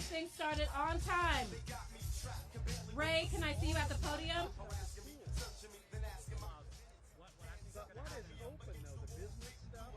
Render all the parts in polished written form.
thing started on time. Ray, can I see you at the podium? What is open though? The business stuff?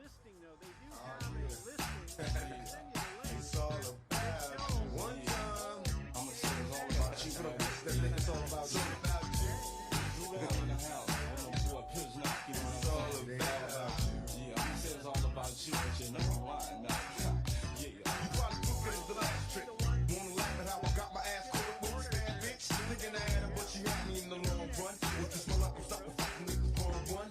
Listing though, they do have a listing. It's all about one time. I'm gonna say it's all about you. It's all about you. In the house. It's all about you. Yeah, I'm gonna say it's all about you, but you know why not. Yeah. You probably took it the last trick. Wanna laugh at how I got my ass caught with this bad bitch. Thinking I had her, but she had me in the long run. With this no like I'm stopping fucking niggas for a run.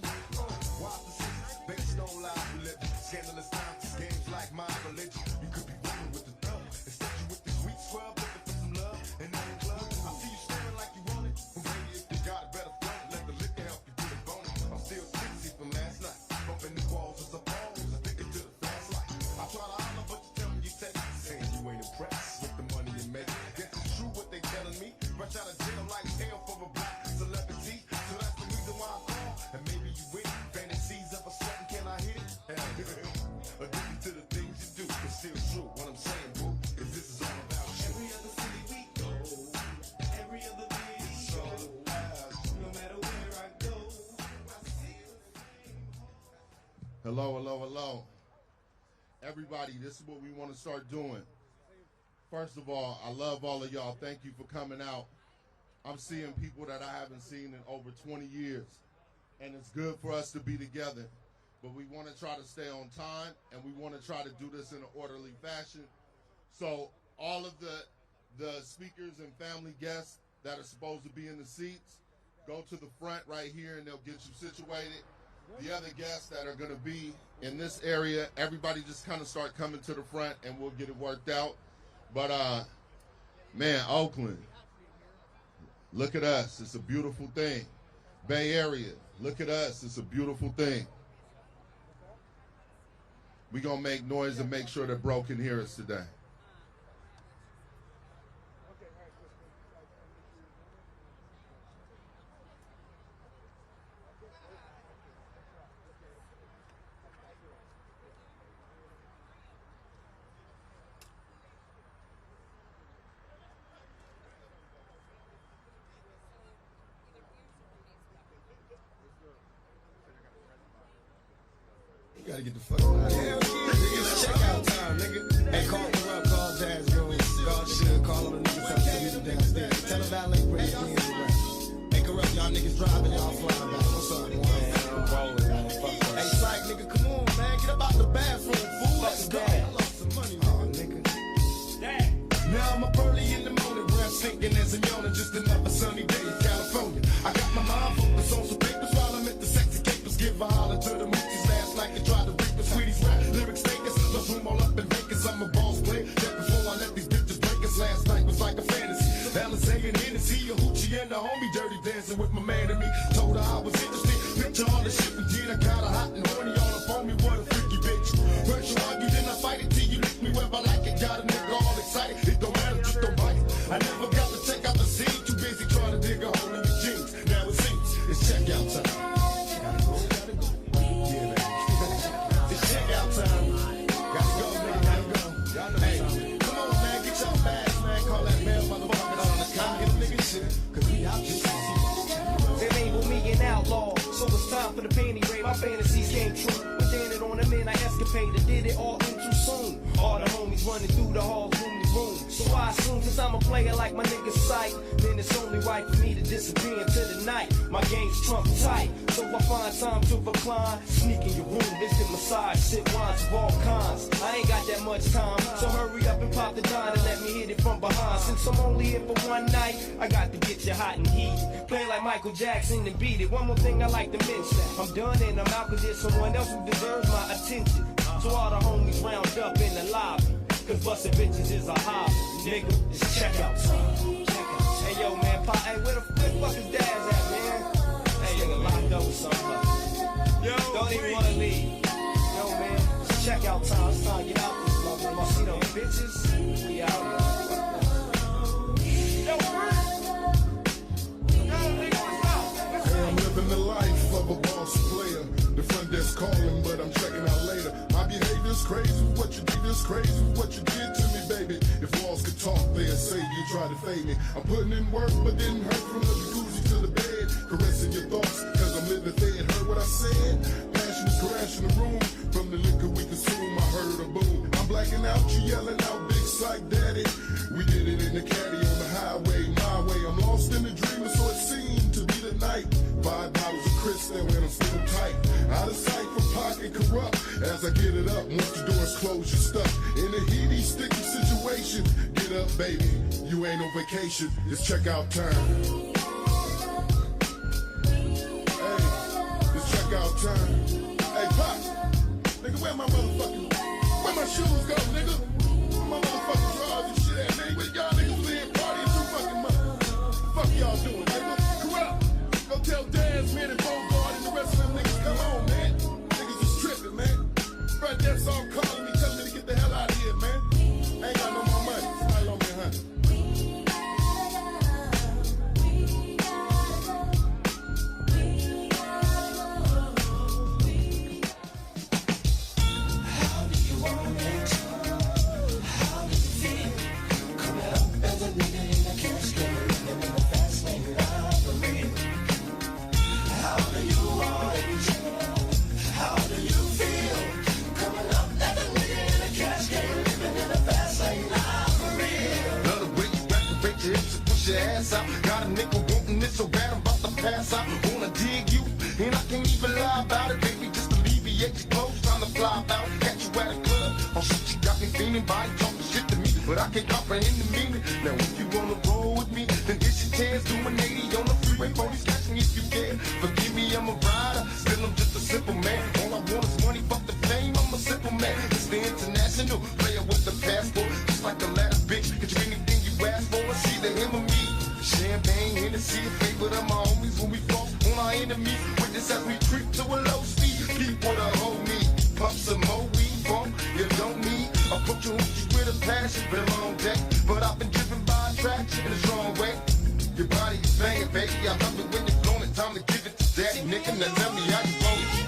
Why the six? Based on lies we live. Scandalous times, games like my religion. You could be rolling with the thug. Instead you with the sweet scrub, looking for some love. And now in club, I see you staring like you want it. Well, baby, if you got it, better flow. Let the liquor help you get it bone. I'm still tipsy from last night. Bumping the walls as a pose. I think it to the fast life. I try to holler, but you tell me you take it. Saying you ain't impressed with the money you make. Guess it's true what they telling me. Rush out of jail like hell for a black celebrity. So that's the reason why I call. And maybe you win. Fantasies of a sudden, can I hit it? Addicted to the things you do. It's still true. What I'm saying, boo, is this is all about you. Every other city we go, every other video, it's all about you. No matter where I go, I see you. Hello, hello, hello. Everybody, this is what we want to start doing. First of all, I love all of y'all. Thank you for coming out. I'm seeing people that I haven't seen in over 20 years. And it's good for us to be together. But we want to try to stay on time, and we want to try to do this in an orderly fashion. So all of the speakers and family guests that are supposed to be in the seats, go to the front right here, and they'll get you situated. The other guests that are going to be in this area, everybody just kind of start coming to the front, and we'll get it worked out. But, man, Oakland, look at us. It's a beautiful thing. Bay Area, look at us. It's a beautiful thing. We're going to make noise and make sure that Bro can hear us today. You gotta get the fuck out of here. It's checkout time, nigga. Hey, call me up, call Jazz Room, call Suge, call all the niggas up to me downstairs. Tell them valet bring the cleans around. Hey, corrupt, y'all niggas driving, y'all flying back. What's up, man? I'm rolling, man. Hey, psych, nigga, come on, man. Get up out the bathroom, fool. Let's go. I lost some money, nigga. Now I'm up early in the morning, breath sinking as I'm yawning. Just another sunny day in California. I got my mind focused on some papers while I'm at the sexy capers. Give a holler to the moochies last night and try to reap the sweeties rap lyrics takers. Love room all up in Vegas. I'm a boss player. That before I let these bitches break us. Last night was like a fantasy. Alizé and Hennessy, a hoochie and a homie dirty dancing with my man and me. Told her I was interested. Picture all the shit we did. I got her hot and horny all up on me. What a freaky bitch. First you argue, then I fight it till you lick me wherever I like it. Got a nigga all excited. It don't matter, just don't bite it. I never got to check out the scene. Too busy trying to dig a hole in the jeans. Now it seems it's checkout time. Gotta go. Yeah, baby. It's checkout time. Gotta go, man. Gotta go. Hey, come on, man. Get your bags, man. Call that bell motherfucker on the car. Get a nigga shit. Cause we out here. They label me an outlaw, so it's time for the panty raid. My fantasies came true. But then it on a man, I escapaded. Did it all in too soon. All the homies running through the halls, room to room. So I assume since I'm a player like my nigga sight, then it's only right for me to disappear into the night. My game's trump tight, so I find time to recline. Sneak in your room, instant massage, sip wines of all kinds. I ain't got that much time, so hurry up and pop the dime and let me hit it from behind. Since I'm only here for one night, I got to get you hot and heated. Play like Michael Jackson and beat it. One more thing I like to mention, I'm done and I'm out 'cause there's someone else who deserves my attention. So all the homies round up in the lobby. Cause busting bitches is a hobby, nigga. It's checkout time. Hey yo, man, hey, where the fuck is Daz at, man? Hey, nigga, locked up with something. Yo, don't even wanna leave. Yo, man, it's checkout time. It's time to get out this motherfucker. I see those bitches. We out here. Yo, Hey, I'm living the life of a boss player. The front desk calling, but I'm checking out later. My behavior's crazy, what you did is crazy, what you did to me, baby. If walls could talk, they'd say you tried to fade me. I'm putting in work, but didn't hurt from the jacuzzi to the bed. Caressing your thoughts, cause I'm living fed. Heard what I said? Passion is crashing the room. From the liquor we consume, I heard a boom. I'm blacking out, you yelling out, big psych daddy. We did it in the caddy on the highway, my way. I'm lost in the dream, so it seemed to be the night. $5 a crystal when I'm still tight. Out of sight from pocket corrupt. As I get it up, once the doors close, you're stuck in a heady, sticky situation. Get up, baby, you ain't on vacation. It's checkout time. Hey, it's checkout time. Hey, Pop, nigga, where my shoes go, nigga? Where my motherfucking drawers and shit at, man? With y'all niggas in partying too fucking much. Fuck y'all doing, nigga? Corrupt. Go tell Daz, man, and Bogart and the rest of them niggas, come on, man. Niggas is tripping, man. Front desk all calling me, telling me to get the hell out of here, man. I ain't got no more money. Somebody loan me $100. Your ass out. Got a nigga wanting it so bad I'm about to pass out. Wanna dig you, and I can't even lie about it, baby. Just alleviate your clothes, time to fly out. Catch you at a club, oh shit, you got me feeling, body talking shit to me, but I can't comprehend the meaning. Now if you wanna roll with me, then this your chance. Doing 80 on the freeway, police catch me if you can. Forgive me, I'm a rider, still I'm just a simple man. All I want is money, fuck the fame, I'm a simple man. It's the international player with the passport, just like the last bitch. Get you anything you ask for, see the him or me. Champagne, Hennessy, a favorite of my homies when we fall on our enemies. Witness as we creep to a low speed. Keep what a hoe need. Pump some more weed, bump, you don't need. Approach your hoochies with a passion, been a long day. But I've been driven by attraction in a strong way. Your body is banging, baby. I love it when you're blowing. Time to give it to daddy, nigga. Now tell me how you roll it.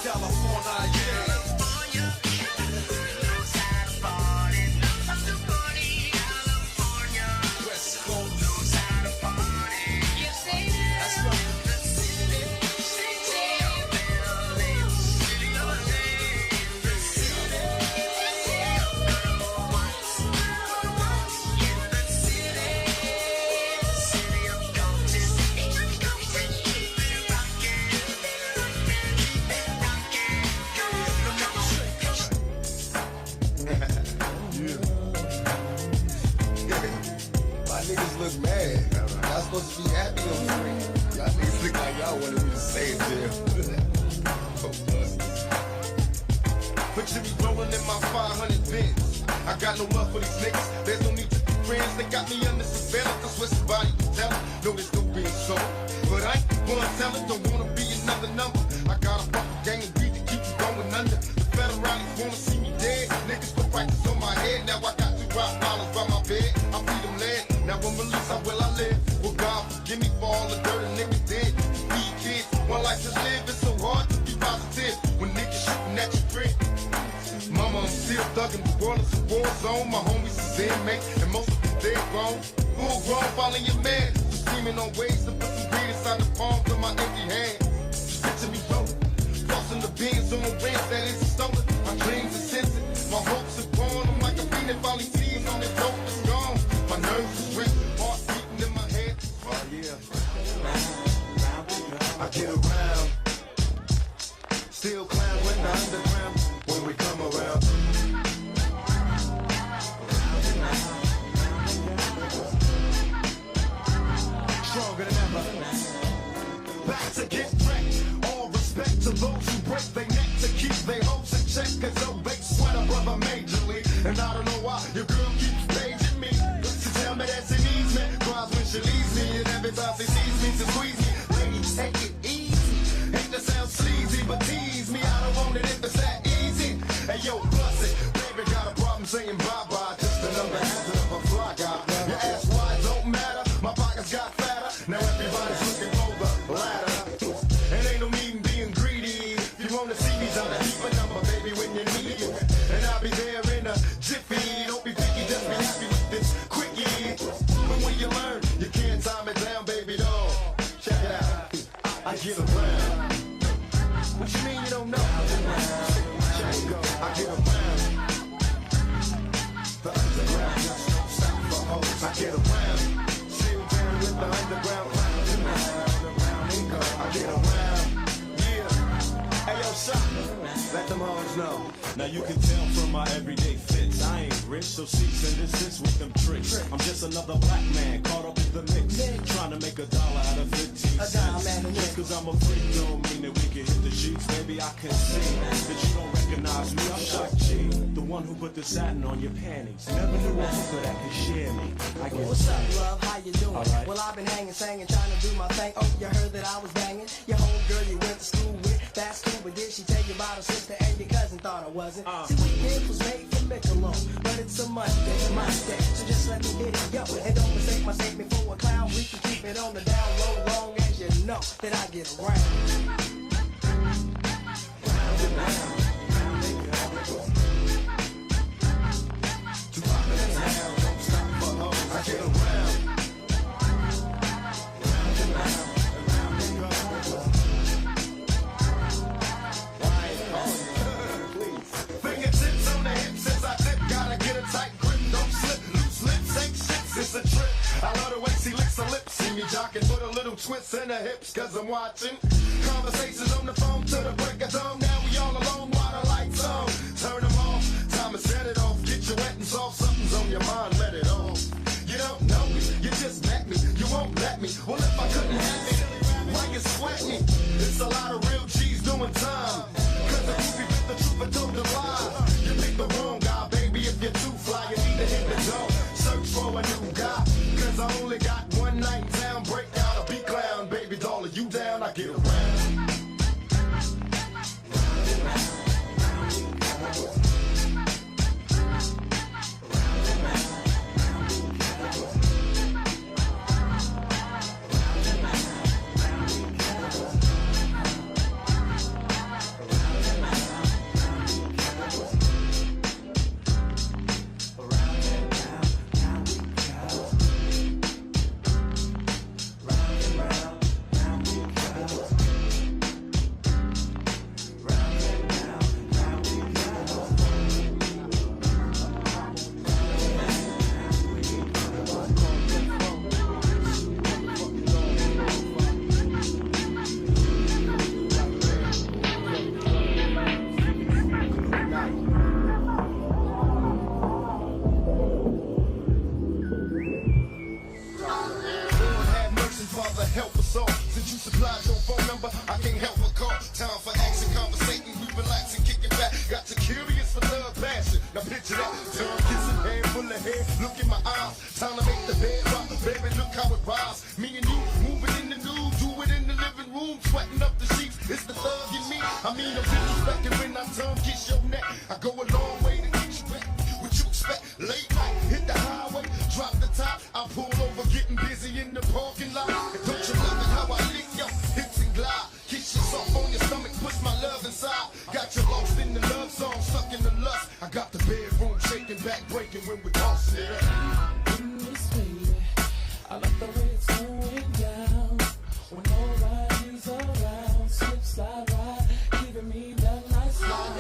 California, yeah. Picture me rolling in my 500 Benz. I got no love for these niggas. There's no need to be friends. They got me under surveillance. I swear somebody can tell it. No, there's no being so. But I ain't the one telling. Don't wanna be another number. I got a fucking gang of greed to keep you going under. The federalists wanna see me dead. Niggas put prices on my head. Now I got $2 by my bed. I feed them lead. Now when release, how will I live? Well, God forgive me for all the dirt a nigga did. Feed kids. One life to live. It's so hard to be positive when niggas shooting at your crib. Mama, I'm still thugging. The world is a war zone. My homies is inmates, and most of them dead grown. Full grown, following your man. Screaming on ways to put some greed inside the palms of my empty hands. Just picture me rolling, crossing the bins on the ranch that isn't stolen. My dreams are sensing, my hopes are gone. I'm like a fiend that finally sees on this dope is gone. My nerves are weak, heart beating in my head. Oh yeah, I get around. Still clown when the underground. When we come around, stronger than ever. Back to get wrecked. All respect to those who break their neck to keep their hopes in check. Cause no big sweater brother majorly. And I don't know why your girl keeps paging me. She tell me that she needs me. Cries when she leaves me. And every time she sees me to squeeze me. Lady, take it easy. Hate to sound sleazy, but tease me. I don't want it if it's that easy. Hey yo, bust it. Baby got a problem saying bye-bye. Just another hazard of a fly guy. Your ass wide don't matter. My pockets got fatter. Now everybody's looking for the ladder. And ain't no need in being greedy. If you wanna see me, try to keep a number, baby, when you need it. And I'll be there in a jiffy. Don't be picky, just be happy with this quickie. But when you learn, you can't time it down, baby doll. Check it out. I get around. What you mean you don't know? I get around. The underground just don't stop for hoes. I get around. Still down with the underground. I get around. Yeah. Hey yo, shop. Let them hoes know. Now you can tell from my everyday fits, I ain't rich, so cease and desist with them tricks. I'm just another black man caught up in the mix, trying to make $1 out of 15 cents. Just cause I'm a freak don't mean that we can hit the sheets. Maybe I can see that you don't recognize me. I'm Shock G, the one who put the satin on your panties. Never knew a hooker that could share me. I get What's up, love? How you doing? Right. Well, I've been hanging, singing, trying to do my thing. Oh, you heard that I was banging your homegirl you went to school with. That's cool, but did she tell you about her sister and your cousin? Thought I wasn't. See, weekend was made for Michelob, but it's a Monday, my day. So just let me hit it, yo. And don't mistake my statement for a clown. We can keep it on the down low, long as you know that I get around. Round and round. Don't stop for hoes. I get around. Round and round. Fingertips on the hips as I dip. Gotta get a tight grip. Don't slip. Loose lips ain't shit. It's a trip. I love the way she licks her lips. See me jocking, put a little twist in her hips. Cause I'm watching conversations on the phone to the break of dawn. Now we all alone while the lights on. Turn them off. Time to set it off. Get you wet and soft. Something's on your mind. Let it off. You don't know me. You just met me. You won't let me. Well, if I couldn't have it, why you sweat me? It's a lot of real G's doing time. Cause the groupie bit the truth and told the lie. You picked the wrong guy, baby. If you're too fly, you need to hit the door. Search for a new guy. Cause I only got one night in town. Break out a beat clown, baby doll. Are you down? I get around. Since you supplied your phone number, I can't help but call. Time for action, conversating, we relaxing, kicking back. Got you curious for love, passion. Now picture that. Tongue kissing, hand full of hair. Look in my eyes. Time to make the bed rock. Baby, look how it rise. Me and you moving in the nude, do it in the living room, sweating up the sheets. It's the thug in me. I mean, I'm disrespecting when I tongue kiss your neck. I go a long way to get you back. What you expect? Late night, hit the highway, drop the top. I pull over, getting busy in the parking lot. And don't you love it how I lick your hips and glide? Kiss yourself on your stomach, push my love inside. Got you lost in the love song, stuck in the lust. I got the bedroom shaking, back breaking when we're tossing it up. I like the way it's going down when nobody's around. Slip, slide, ride, giving me that nice slide.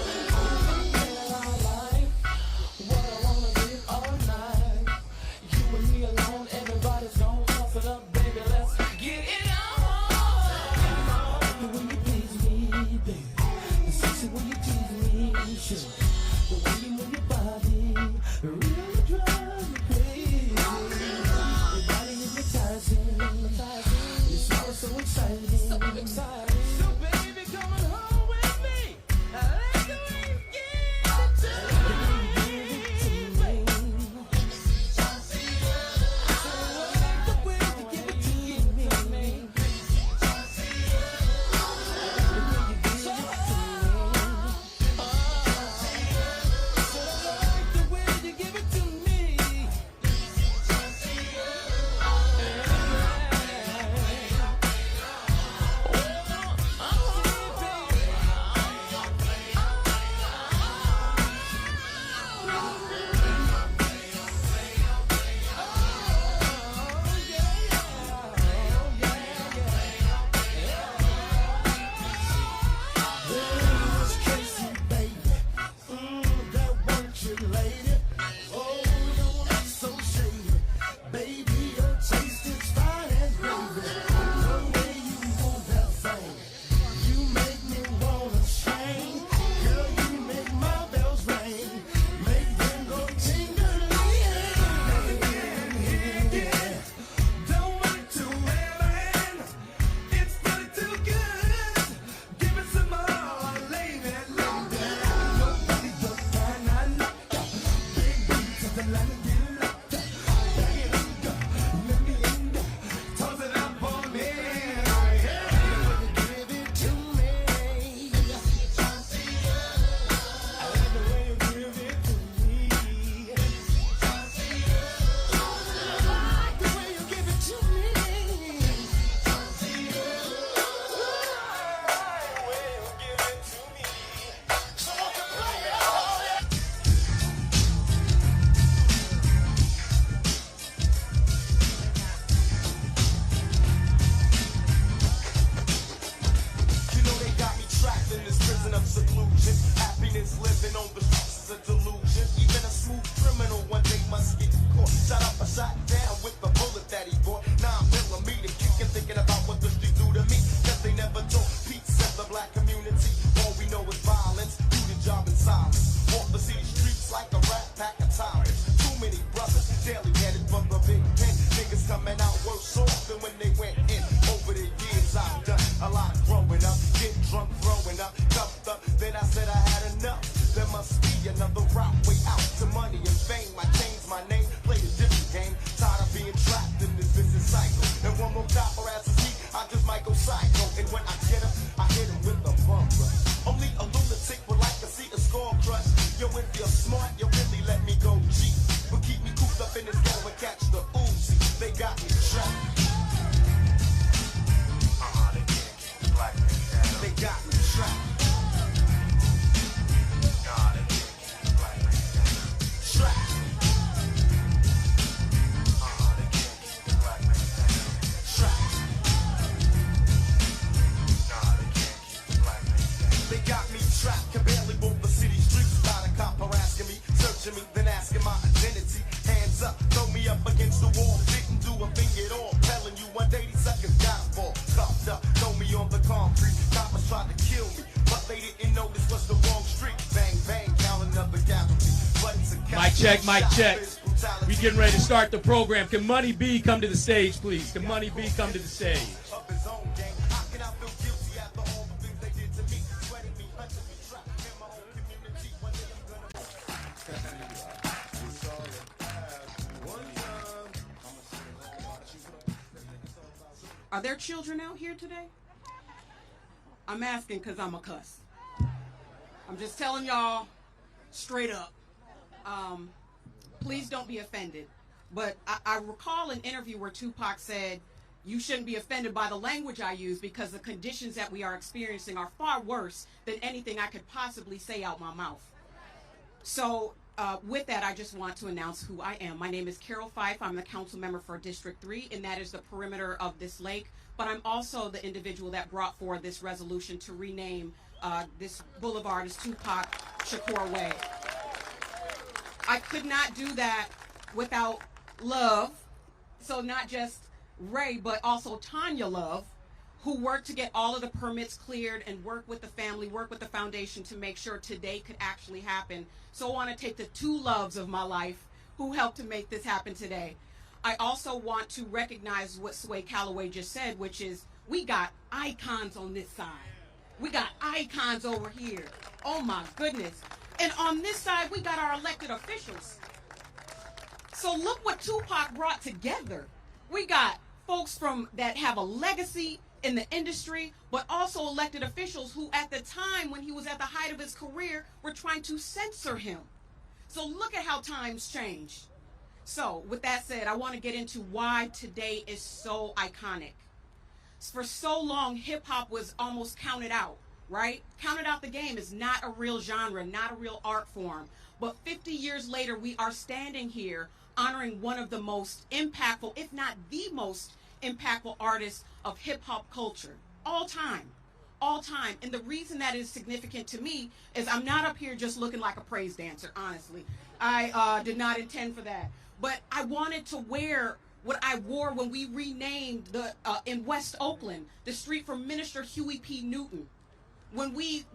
Yeah, I like what I wanna do all night. You and me alone, everybody's gonna toss it up, baby. Let's get it on. The way you please me, baby. The sexy way you tease me, sure. The way you move your body, really drive me crazy. You smell so exciting, so exciting. So baby, come on home with me. I like the way you give it to me. I like the way you give it to me. Mic check. We getting ready to start the program. Can Money B come to the stage, please? Can Money B come to the stage? Are there children out here today? I'm asking because I'm a cuss. I'm just telling y'all straight up. Please don't be offended. But I recall an interview where Tupac said, you shouldn't be offended by the language I use because the conditions that we are experiencing are far worse than anything I could possibly say out my mouth. So with that, I just want to announce who I am. My name is Carol Fife. I'm the council member for District 3, and that is the perimeter of this lake. But I'm also the individual that brought forward this resolution to rename this boulevard as Tupac Shakur Way. I could not do that without Love. So not just Ray, but also Tanya Love, who worked to get all of the permits cleared and work with the family, work with the foundation to make sure today could actually happen. So I want to take the two loves of my life who helped to make this happen today. I also want to recognize what Sway Calloway just said, which is we got icons on this side. We got icons over here. Oh my goodness. And on this side, we got our elected officials. So look what Tupac brought together. We got folks from that have a legacy in the industry, but also elected officials who at the time when he was at the height of his career were trying to censor him. So look at how times change. So with that said, I want to get into why today is so iconic. For so long, hip hop was almost counted out, right? Counted out the game is not a real genre, not a real art form. But 50 years later, we are standing here honoring one of the most impactful, if not the most impactful artists of hip hop culture, all time. And the reason that is significant to me is I'm not up here just looking like a praise dancer, honestly. I did not intend for that. But I wanted to wear what I wore when we renamed the in West Oakland, the street for Minister Huey P. Newton. When we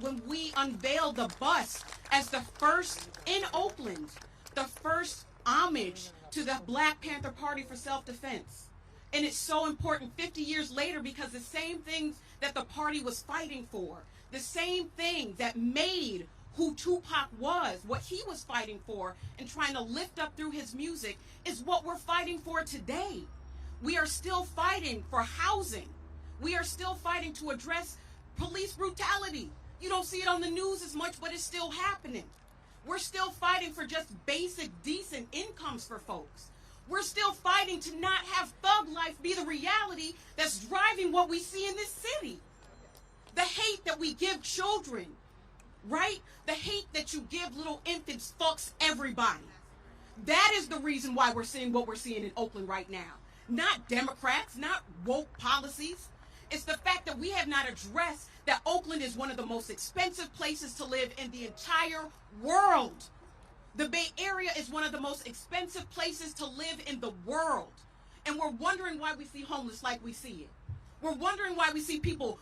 unveiled the bust as the first in Oakland, the first homage to the Black Panther Party for self-defense. And it's so important 50 years later because the same things that the party was fighting for, the same thing that made who Tupac was, what he was fighting for and trying to lift up through his music is what we're fighting for today. We are still fighting for housing. We are still fighting to address police brutality. You don't see it on the news as much, but it's still happening. We're still fighting for just basic, decent incomes for folks. We're still fighting to not have thug life be the reality that's driving what we see in this city. The hate that we give children, right? The hate that you give little infants fucks everybody. That is the reason why we're seeing what we're seeing in Oakland right now. Not Democrats, not woke policies. It's the fact that we have not addressed that Oakland is one of the most expensive places to live in the entire world. The Bay Area is one of the most expensive places to live in the world. And we're wondering why we see homeless like we see it. We're wondering why we see people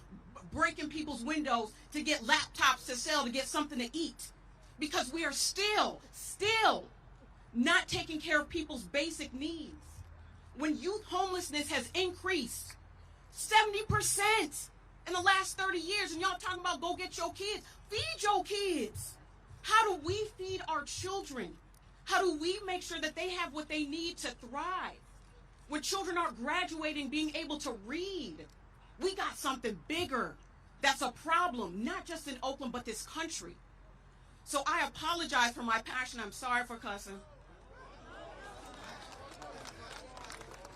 breaking people's windows to get laptops to sell to get something to eat. Because we are still not taking care of people's basic needs. When youth homelessness has increased 70% in the last 30 years, and y'all talking about go get your kids, feed your kids. How do we feed our children? How do we make sure that they have what they need to thrive? When children are graduating, being able to read, we got something bigger that's a problem, not just in Oakland, but this country. So I apologize for my passion. I'm sorry for cussing.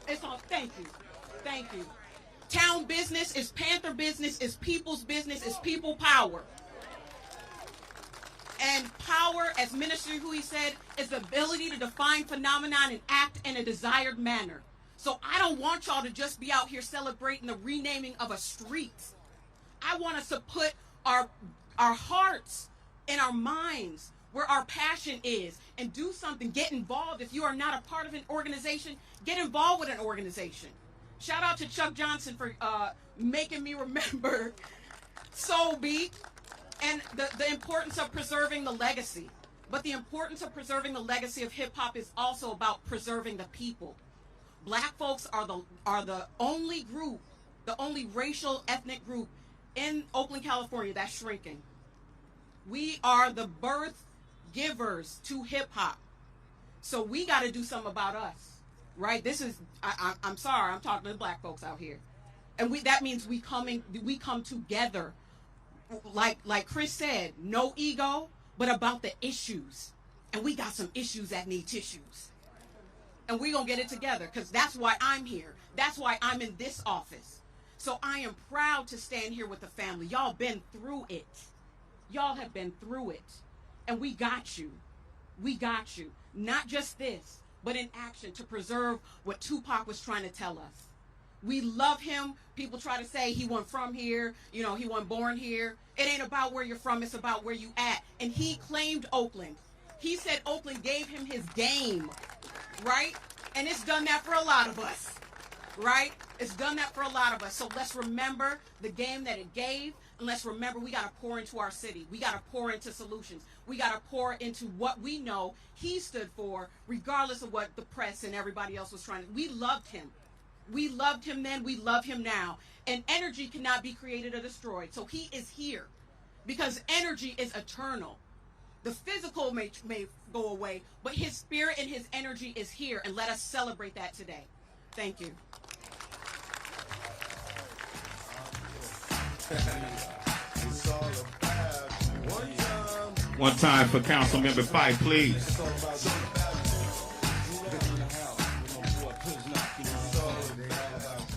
It's all, thank you. Town business is Panther business, is people's business, is people power. And power, as Minister Huey said, is the ability to define phenomenon and act in a desired manner. So I don't want y'all to just be out here celebrating the renaming of a street. I want us to put our hearts and our minds where our passion is and do something, get involved. If you are not a part of an organization, get involved with an organization. Shout out to Chuck Johnson for making me remember Soul Beat and the importance of preserving the legacy. But the importance of preserving the legacy of hip hop is also about preserving the people. Black folks are the only group, the only racial ethnic group in Oakland, California that's shrinking. We are the birth givers to hip hop. So we got to do something about us, right? This is, I'm sorry, I'm talking to the black folks out here. And that means we come together. Like Chris said, no ego, but about the issues. And we got some issues that need tissues. And we're going to get it together, because that's why I'm here. That's why I'm in this office. So I am proud to stand here with the family. Y'all been through it. Y'all have been through it. And we got you. We got you. Not just this, but in action to preserve what Tupac was trying to tell us. We love him. People try to say he wasn't from here, he wasn't born here. It ain't about where you're from, it's about where you at. And he claimed Oakland. He said Oakland gave him his game, right? And it's done that for a lot of us, right? It's done that for a lot of us. So let's remember the game that it gave, and let's remember we got to pour into our city. We got to pour into solutions. We got to pour into what we know he stood for, regardless of what the press and everybody else was trying to. We loved him. We loved him then, we love him now. And energy cannot be created or destroyed. So he is here because energy is eternal. The physical may go away, but his spirit and his energy is here. And let us celebrate that today. Thank you. One time for Councilmember Fife, please.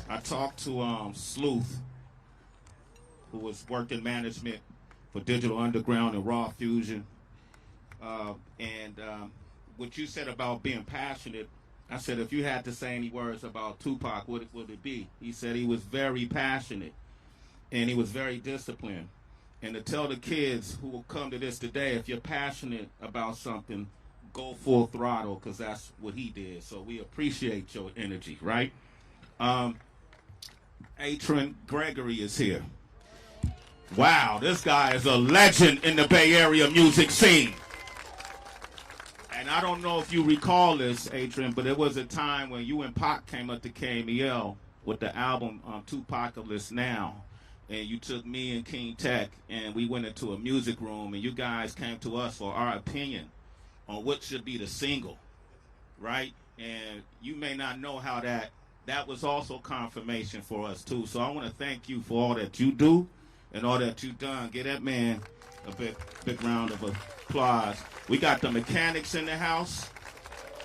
I talked to Sleuth, who was working management for Digital Underground and Raw Fusion. And what you said about being passionate, I said, if you had to say any words about Tupac, what would it be? He said he was very passionate and he was very disciplined. And to tell the kids who will come to this today, if you're passionate about something, go full throttle, because that's what he did. So we appreciate your energy, right? Atron Gregory is here. Wow, this guy is a legend in the Bay Area music scene. And I don't know if you recall this, Atron, but there was a time when you and Pac came up to KMEL with the album Tupacalypse Now. And you took me and King Tech, and we went into a music room, and you guys came to us for our opinion on what should be the single, right? And you may not know how that was also confirmation for us, too. So I want to thank you for all that you do and all that you've done. Give that man a big round of applause. We got the mechanics in the house.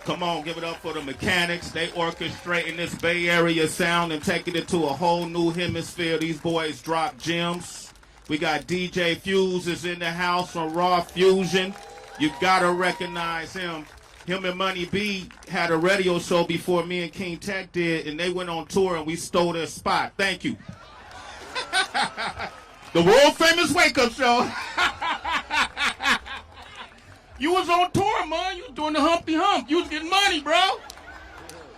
Come on, give it up for the mechanics. They orchestrating this Bay Area sound and taking it to a whole new hemisphere. These boys drop gems. We got DJ Fuse is in the house from Raw Fusion. You gotta recognize him. Him and Money B had a radio show before me and King Tech did, and they went on tour and we stole their spot. Thank you. The world famous wake up show. You was on tour, man. You was doing the Humpty Hump. You was getting money, bro. You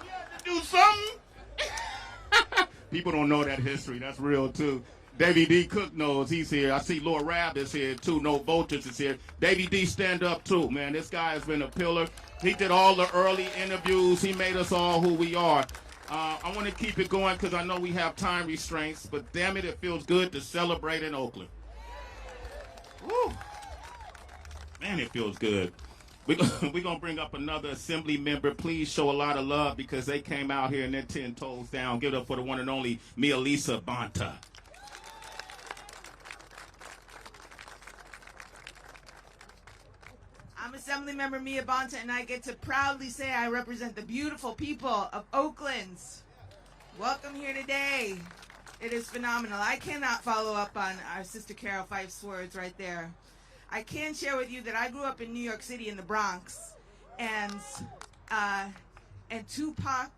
had to do something. People don't know that history. That's real, too. Davey D. Cook knows he's here. I see Lord Rab is here, too. No Vultures is here. Davey D, stand up, too, man. This guy has been a pillar. He did all the early interviews. He made us all who we are. I want to keep it going because I know we have time restraints, but damn it, it feels good to celebrate in Oakland. Woo. Man, it feels good. We're going to bring up another assembly member. Please show a lot of love because they came out here and they're 10 toes down. Give it up for the one and only Mia Lisa Bonta. I'm Assemblymember Mia Bonta, and I get to proudly say I represent the beautiful people of Oakland. Welcome here today. It is phenomenal. I cannot follow up on our sister Carol Fife's words right there. I can share with you that I grew up in New York City in the Bronx, and Tupac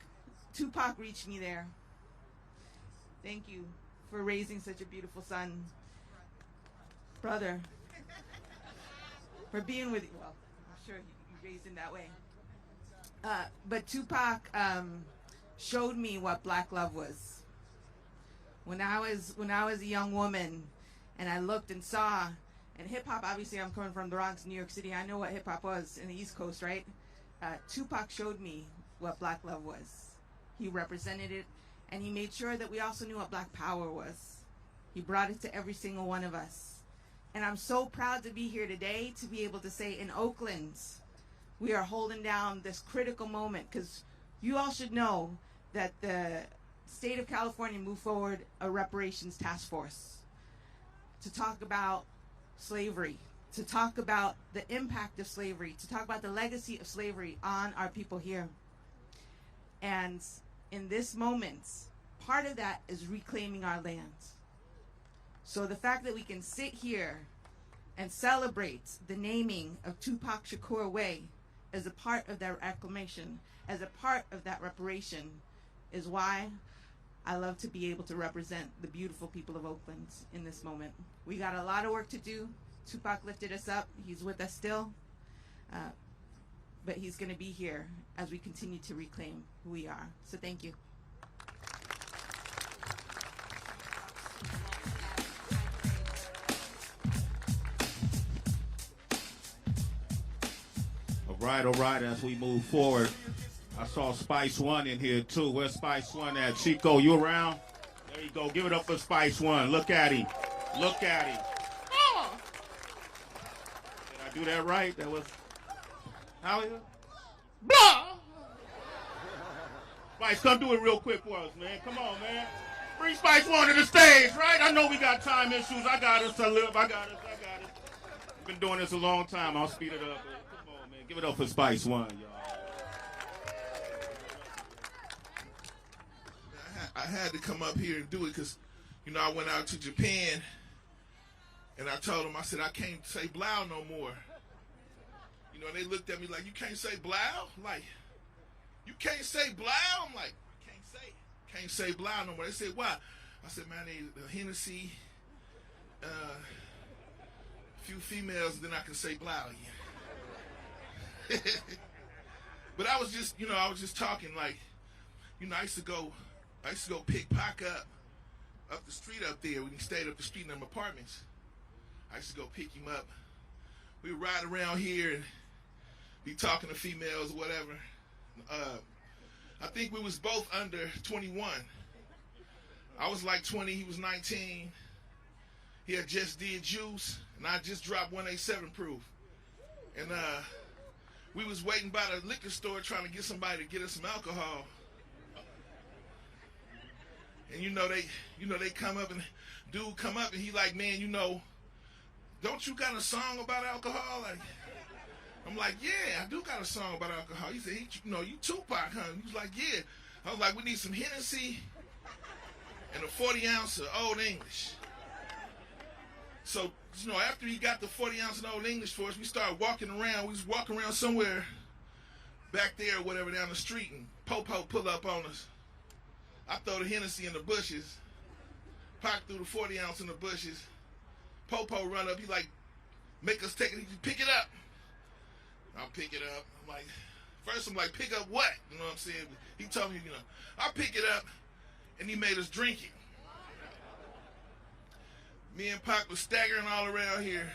reached me there. Thank you for raising such a beautiful son, brother, for being with you. Well, I'm sure you raised him that way. But Tupac showed me what black love was. When I was a young woman, and I looked and saw. And hip-hop, obviously, I'm coming from the Bronx, New York City. I know what hip-hop was in the East Coast, right? Tupac showed me what black love was. He represented it, and he made sure that we also knew what black power was. He brought it to every single one of us. And I'm so proud to be here today to be able to say in Oakland, we are holding down this critical moment, because you all should know that the state of California move forward a reparations task force to talk about slavery, to talk about the impact of slavery, to talk about the legacy of slavery on our people here. And in this moment, part of that is reclaiming our lands. So the fact that we can sit here and celebrate the naming of Tupac Shakur Way as a part of that reclamation, as a part of that reparation, is why I love to be able to represent the beautiful people of Oakland in this moment. We got a lot of work to do. Tupac lifted us up. He's with us still. But he's going to be here as we continue to reclaim who we are. So thank you. All right, as we move forward. I saw Spice One in here too. Where's Spice One at? Chico, you around? There you go. Give it up for Spice One. Look at him. Look at him. Oh. Did I do that right? That was... How is it? Blah! Spice, come do it real quick for us, man. Come on, man. Bring Spice One to the stage, right? I know we got time issues. I got us to live. I got us. We've been doing this a long time. I'll speed it up. Come on, man. Give it up for Spice One, y'all. I had to come up here and do it because, you know, I went out to Japan and I told them, I said, I can't say blow no more. You know, and they looked at me like, you can't say blow? Like, you can't say blow? I'm like, can't say blow no more. They said, why? I said, man, they Hennessy, a few females, then I can say blow again. But I was just talking like, you know, I used to go pick Pac up the street up there when he stayed up the street in them apartments. I used to go pick him up. We would ride around here and be talking to females or whatever. I think we was both under 21. I was like 20, he was 19. He had just did juice, and I just dropped 187 proof. And we was waiting by the liquor store trying to get somebody to get us some alcohol. And they come up and dude come up and he like, man, don't you got a song about alcohol? Like, I'm like, yeah, I do got a song about alcohol. He said, you Tupac, huh? He was like, yeah. I was like, we need some Hennessy and a 40 ounce of Old English. So, after he got the 40 ounce of Old English for us, we started walking around. We was walking around somewhere back there or whatever down the street, and Popo pull up on us. I throw the Hennessy in the bushes. Pac threw the 40 ounce in the bushes. Popo run up. He like, make us take it. He pick it up. I'll pick it up. I'm like, first I'm like, pick up what? You know what I'm saying? He told me, I'll pick it up. And he made us drink it. Me and Pac was staggering all around here.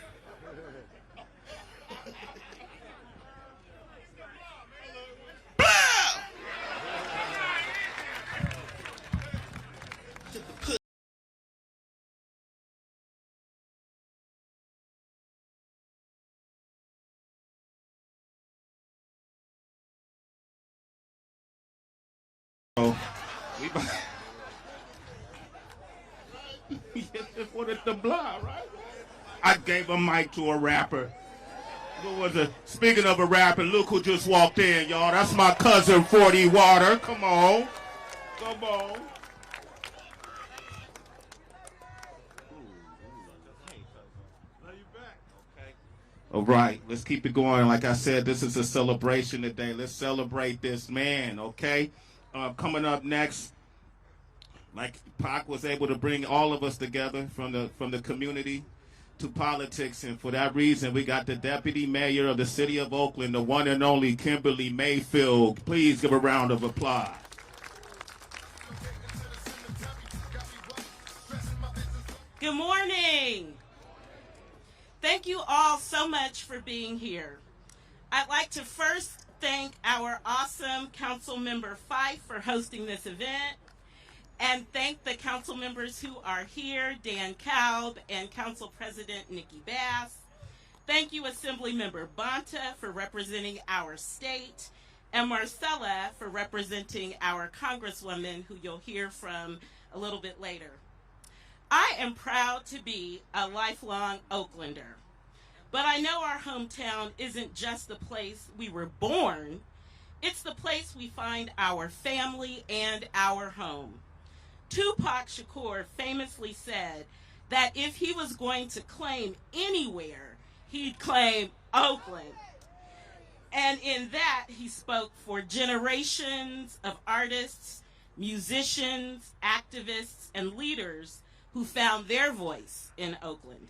Wanted the blah, right? I gave a mic to a rapper. What was it? Speaking of a rapper, look who just walked in, y'all. That's my cousin 40 Water. Come on. Come on. All right, let's keep it going. Like I said, this is a celebration today. Let's celebrate this man, okay? Coming up next, like Pac was able to bring all of us together from the community to politics, and for that reason, we got the Deputy Mayor of the City of Oakland, the one and only Kimberly Mayfield. Please give a round of applause. Good morning. Thank you all so much for being here. I'd like to first thank our awesome Council Member Fife for hosting this event, and thank the council members who are here, Dan Kalb and Council President Nikki Bass. Thank you, Assembly Member Bonta, for representing our state, and Marcella for representing our Congresswoman, who you'll hear from a little bit later. I am proud to be a lifelong Oaklander, but I know our hometown isn't just the place we were born, it's the place we find our family and our home. Tupac Shakur famously said that if he was going to claim anywhere, he'd claim Oakland. And in that, he spoke for generations of artists, musicians, activists, and leaders who found their voice in Oakland.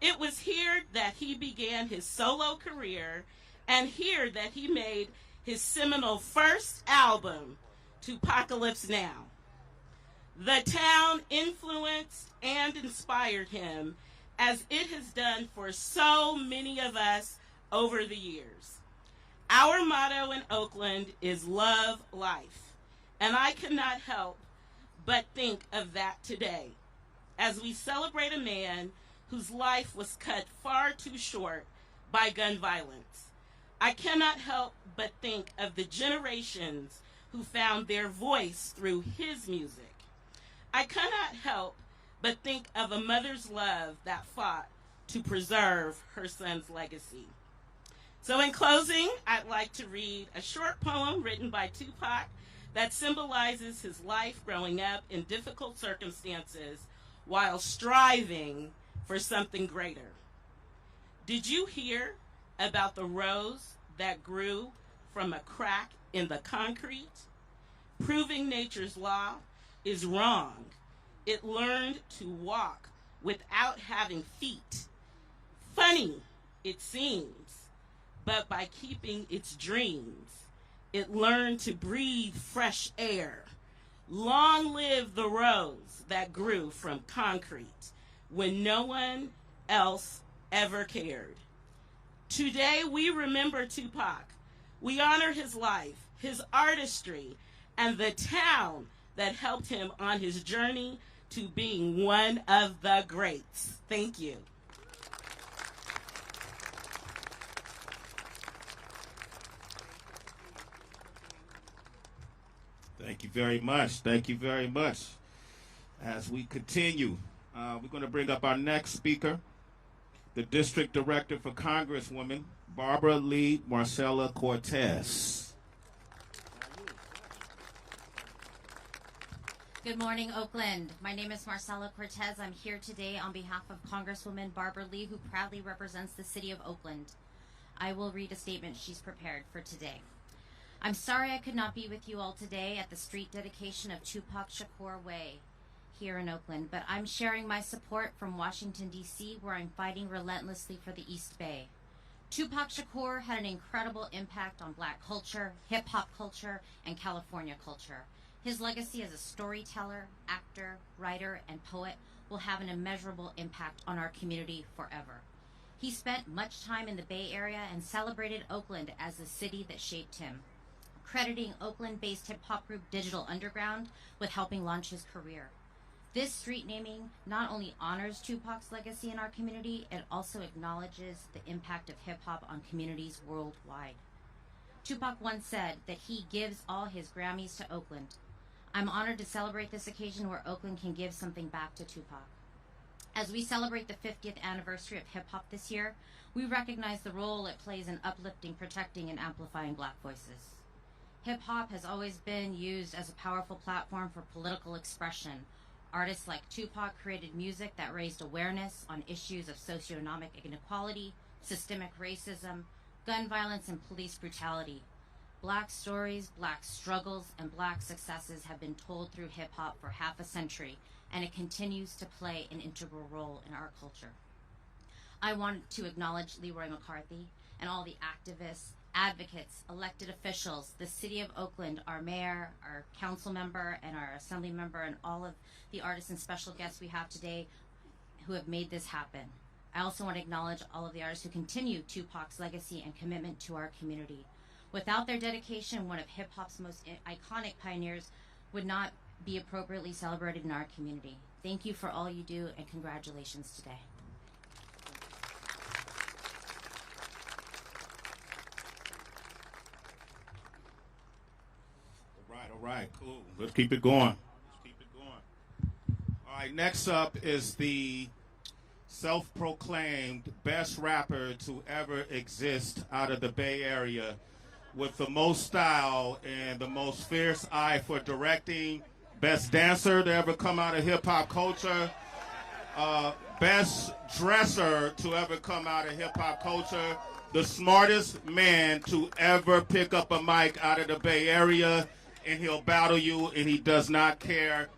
It was here that he began his solo career, and here that he made his seminal first album, Tupacalypse Now. The town influenced and inspired him, as it has done for so many of us over the years. Our motto in Oakland is Love Life, and I cannot help but think of that today, as we celebrate a man whose life was cut far too short by gun violence. I cannot help but think of the generations who found their voice through his music. I cannot help but think of a mother's love that fought to preserve her son's legacy. So in closing, I'd like to read a short poem written by Tupac that symbolizes his life growing up in difficult circumstances while striving for something greater. Did you hear about the rose that grew from a crack in the concrete? Proving nature's law is wrong. It learned to walk without having feet. Funny, it seems, but by keeping its dreams, it learned to breathe fresh air. Long live the rose that grew from concrete when no one else ever cared. Today we remember Tupac. We honor his life, his artistry, and the town that helped him on his journey to being one of the greats. Thank you. Thank you very much. Thank you very much. As we continue, we're going to bring up our next speaker, the District Director for Congresswoman, Barbara Lee Marcella Cortez. Good morning, Oakland. My name is Marcella Cortez. I'm here today on behalf of Congresswoman Barbara Lee, who proudly represents the city of Oakland. I will read a statement she's prepared for today. I'm sorry I could not be with you all today at the street dedication of Tupac Shakur Way here in Oakland, but I'm sharing my support from Washington, D.C., where I'm fighting relentlessly for the East Bay. Tupac Shakur had an incredible impact on Black culture, hip-hop culture, and California culture. His legacy as a storyteller, actor, writer, and poet will have an immeasurable impact on our community forever. He spent much time in the Bay Area and celebrated Oakland as the city that shaped him, crediting Oakland-based hip-hop group Digital Underground with helping launch his career. This street naming not only honors Tupac's legacy in our community, it also acknowledges the impact of hip-hop on communities worldwide. Tupac once said that he gives all his Grammys to Oakland. I'm honored to celebrate this occasion where Oakland can give something back to Tupac. As we celebrate the 50th anniversary of hip-hop this year, we recognize the role it plays in uplifting, protecting, and amplifying Black voices. Hip-hop has always been used as a powerful platform for political expression. Artists like Tupac created music that raised awareness on issues of socioeconomic inequality, systemic racism, gun violence, and police brutality. Black stories, Black struggles, and Black successes have been told through hip-hop for half a century, and it continues to play an integral role in our culture. I want to acknowledge Leroy McCarthy and all the activists, advocates, elected officials, the city of Oakland, our mayor, our council member, and our assembly member, and all of the artists and special guests we have today who have made this happen. I also want to acknowledge all of the artists who continue Tupac's legacy and commitment to our community. Without their dedication, one of hip-hop's most iconic pioneers would not be appropriately celebrated in our community. Thank you for all you do, and congratulations today. right, cool. Let's keep it going. All right, next up is the self-proclaimed best rapper to ever exist out of the Bay Area, with the most style and the most fierce eye for directing, best dancer to ever come out of hip-hop culture, best dresser to ever come out of hip-hop culture, the smartest man to ever pick up a mic out of the Bay Area, and he'll battle you, and he does not care.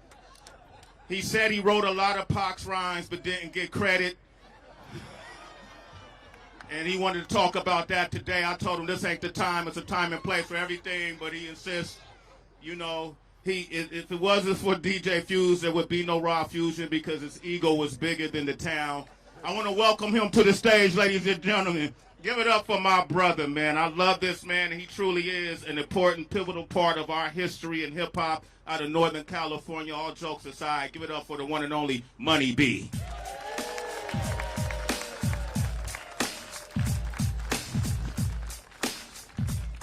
He said he wrote a lot of Pac's rhymes but didn't get credit. And he wanted to talk about that today. I told him this ain't the time. It's a time and place for everything. But he insists, you know, if it wasn't for DJ Fuse, there would be no Raw Fusion because his ego was bigger than the town. I want to welcome him to the stage, ladies and gentlemen. Give it up for my brother, man. I love this man, and he truly is an important, pivotal part of our history in hip-hop out of Northern California. All jokes aside, give it up for the one and only Money B.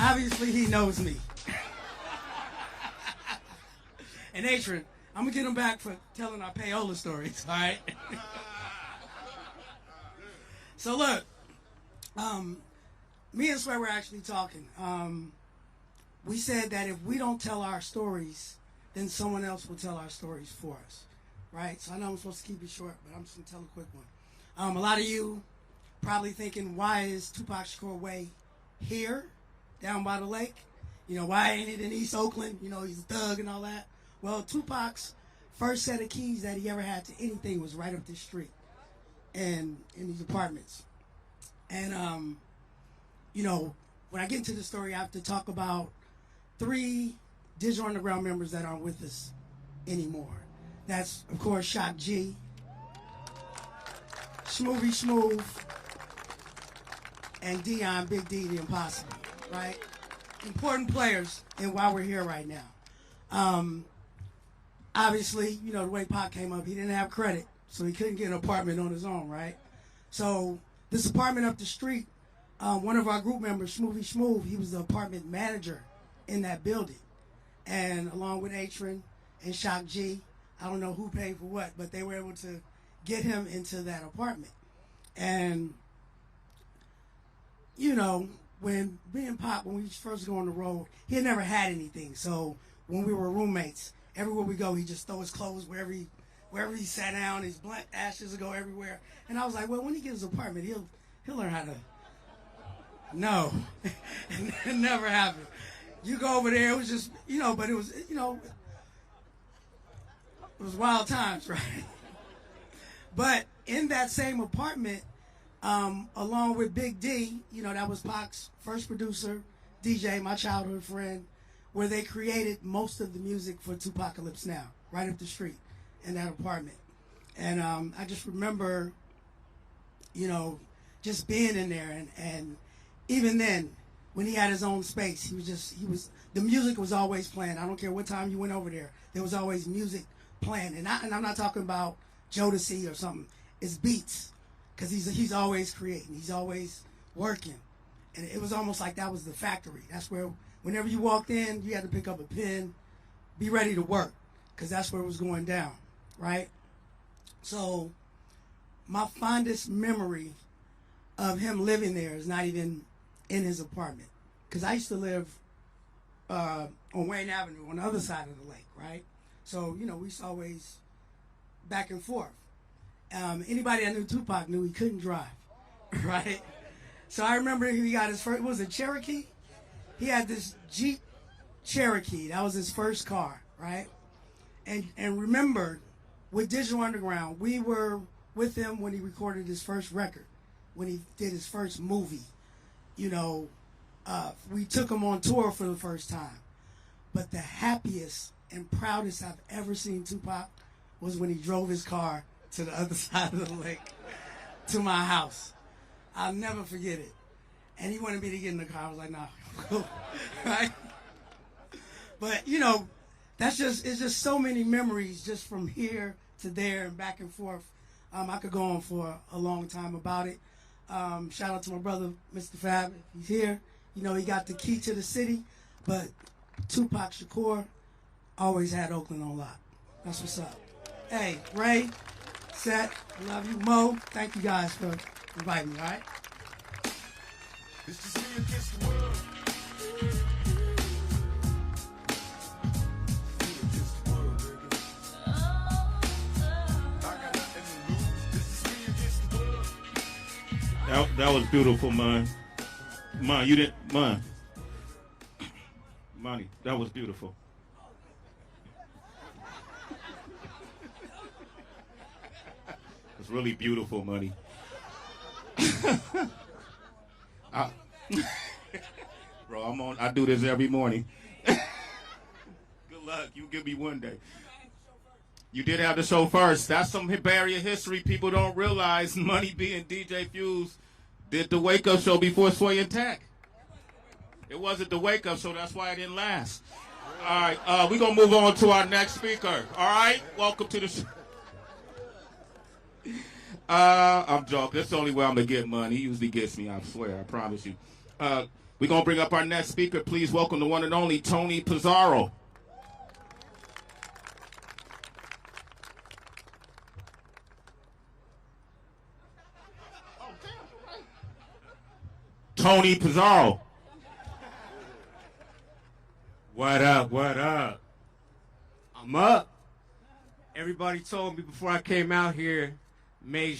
Obviously, he knows me. And Adrian, I'm going to get him back for telling our payola stories, all right? So look, me and Sweat were actually talking. We said that if we don't tell our stories, then someone else will tell our stories for us, right? So I know I'm supposed to keep it short, but I'm just going to tell a quick one. A lot of you probably thinking, why is Tupac Shakur way here, down by the lake? You know, why ain't it in East Oakland? You know, he's a thug and all that. Well, Tupac's first set of keys that he ever had to anything was right up this street and in these apartments. And, you know, when I get into the story, I have to talk about 3 Digital Underground members that aren't with us anymore. That's, of course, Shock G, Smoothie Smooth, and Dion, Big D, the Impossible, right? Important players in why we're here right now. Obviously, you know, the way Pac came up, he didn't have credit, so he couldn't get an apartment on his own, right? So this apartment up the street, one of our group members, Smoothie Smooth, he was the apartment manager in that building. And along with Atron and Shock G, I don't know who paid for what, but they were able to get him into that apartment. And, you know, when me and Pop, when we first go on the road, he had never had anything. So when we were roommates, everywhere we go, he just throw his clothes wherever he sat down. His blunt ashes would go everywhere. And I was like, well, when he gets his apartment, he'll learn how to. No, it never happened. You go over there, it was just, you know, but it was, you know, it was wild times, right? But in that same apartment, along with Big D, you know, that was Pac's first producer, DJ, my childhood friend, where they created most of the music for Tupacalypse Now, right up the street in that apartment. And I just remember, you know, just being in there. And even then, when he had his own space, the music was always playing. I don't care what time you went over there. There was always music playing. And I'm not talking about Jodeci or something. It's beats. Because he's always creating. He's always working. And it was almost like that was the factory. That's where, whenever you walked in, you had to pick up a pen, be ready to work. Because that's where it was going down, right? So my fondest memory of him living there is not even in his apartment. Because I used to live on Wayne Avenue on the other side of the lake, right? So, you know, we used to always back and forth. Anybody that knew Tupac knew he couldn't drive, right? So I remember he got his first, was it Cherokee? He had this Jeep Cherokee. That was his first car, right? And remember, with Digital Underground, we were with him when he recorded his first record, when he did his first movie. You know, we took him on tour for the first time. But the happiest and proudest I've ever seen Tupac was when he drove his car to the other side of the lake, to my house. I'll never forget it. And he wanted me to get in the car. I was like, nah, cool, right? But, you know, it's just so many memories just from here to there and back and forth. I could go on for a long time about it. Shout out to my brother, Mr. Fab. He's here. You know, he got the key to the city. But Tupac Shakur, always had Oakland on lock. That's what's up. Hey, Ray, Seth, I love you. Mo, thank you guys for inviting me, all right? It's just me against the world. That was beautiful, man. Man, you didn't, man. Money, that was beautiful. It's really beautiful, Money. Bro, I do this every morning. Good luck. You give me one day. You did have the show first. That's some barrier history people don't realize. Money B and DJ Fuse did the Wake Up Show before Sway and Tech. It wasn't the Wake Up Show. That's why it didn't last. All right. We're going to move on to our next speaker. All right. Welcome to the show. I'm joking. That's the only way I'm going to get money. He usually gets me, I swear. I promise you. We're going to bring up our next speaker. Please welcome the one and only Tony Pizarro. Tony Pizarro. What up? What up? I'm up. Everybody told me before I came out here, make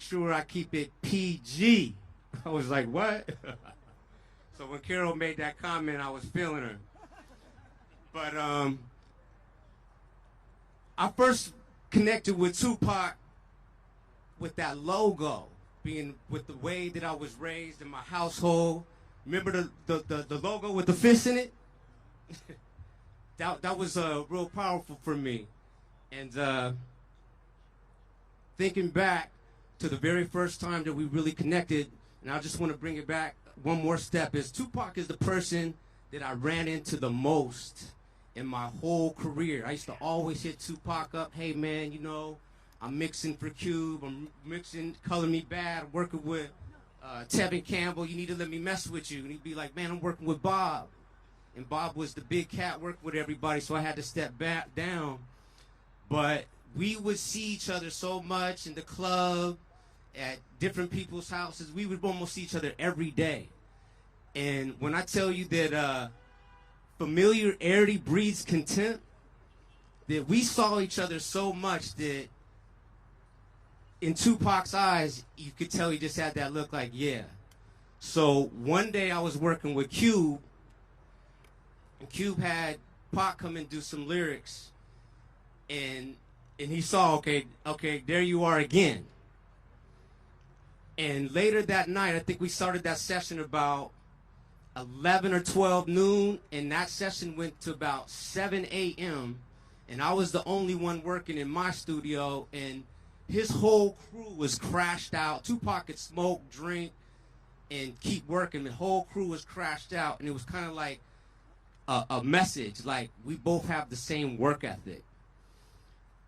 sure I keep it PG. I was like, what? So when Carol made that comment, I was feeling her. But I first connected with Tupac with that logo, being with the way that I was raised in my household. Remember the logo with the fist in it? that was real powerful for me. And thinking back to the very first time that we really connected, and I just want to bring it back one more step, is Tupac is the person that I ran into the most in my whole career. I used to always hit Tupac up, hey man, you know, I'm mixing for Cube, I'm mixing Color Me Bad, I'm working with Tevin Campbell, you need to let me mess with you. And he'd be like, man, I'm working with Bob. And Bob was the big cat, working with everybody, so I had to step back down. But we would see each other so much in the club, at different people's houses. We would almost see each other every day. And when I tell you that familiarity breeds contempt, that we saw each other so much that in Tupac's eyes, you could tell he just had that look like, yeah. So one day I was working with Cube, and Cube had Pac come and do some lyrics, and he saw, okay, there you are again. And later that night, I think we started that session about 11 or 12 noon, and that session went to about 7 a.m., and I was the only one working in my studio, and his whole crew was crashed out. Tupac could smoke, drink, and keep working. The whole crew was crashed out, and it was kind of like a message, like we both have the same work ethic.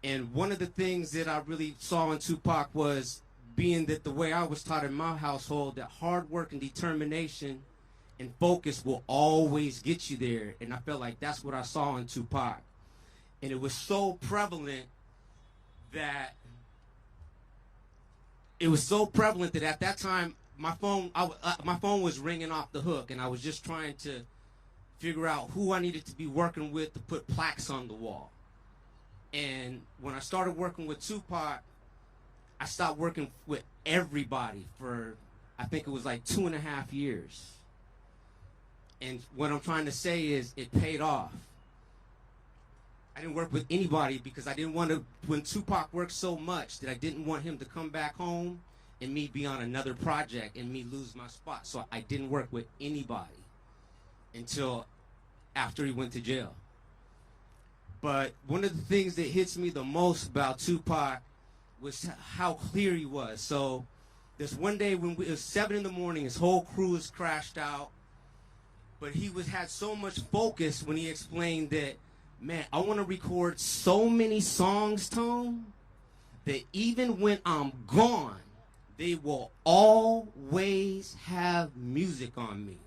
And one of the things that I really saw in Tupac was being that the way I was taught in my household, that hard work and determination and focus will always get you there. And I felt like that's what I saw in Tupac. And it was so prevalent that at that time my phone was ringing off the hook, and I was just trying to figure out who I needed to be working with to put plaques on the wall. And when I started working with Tupac, I stopped working with everybody for, I think it was like 2.5 years. And what I'm trying to say is it paid off. I didn't work with anybody because I didn't want to, when Tupac worked so much, that I didn't want him to come back home and me be on another project and me lose my spot. So I didn't work with anybody until after he went to jail. But one of the things that hits me the most about Tupac was how clear he was. So this one day when it was 7 in the morning, his whole crew was crashed out, but he had so much focus when he explained that, man, I want to record so many songs, Tone, that even when I'm gone, they will always have music on me.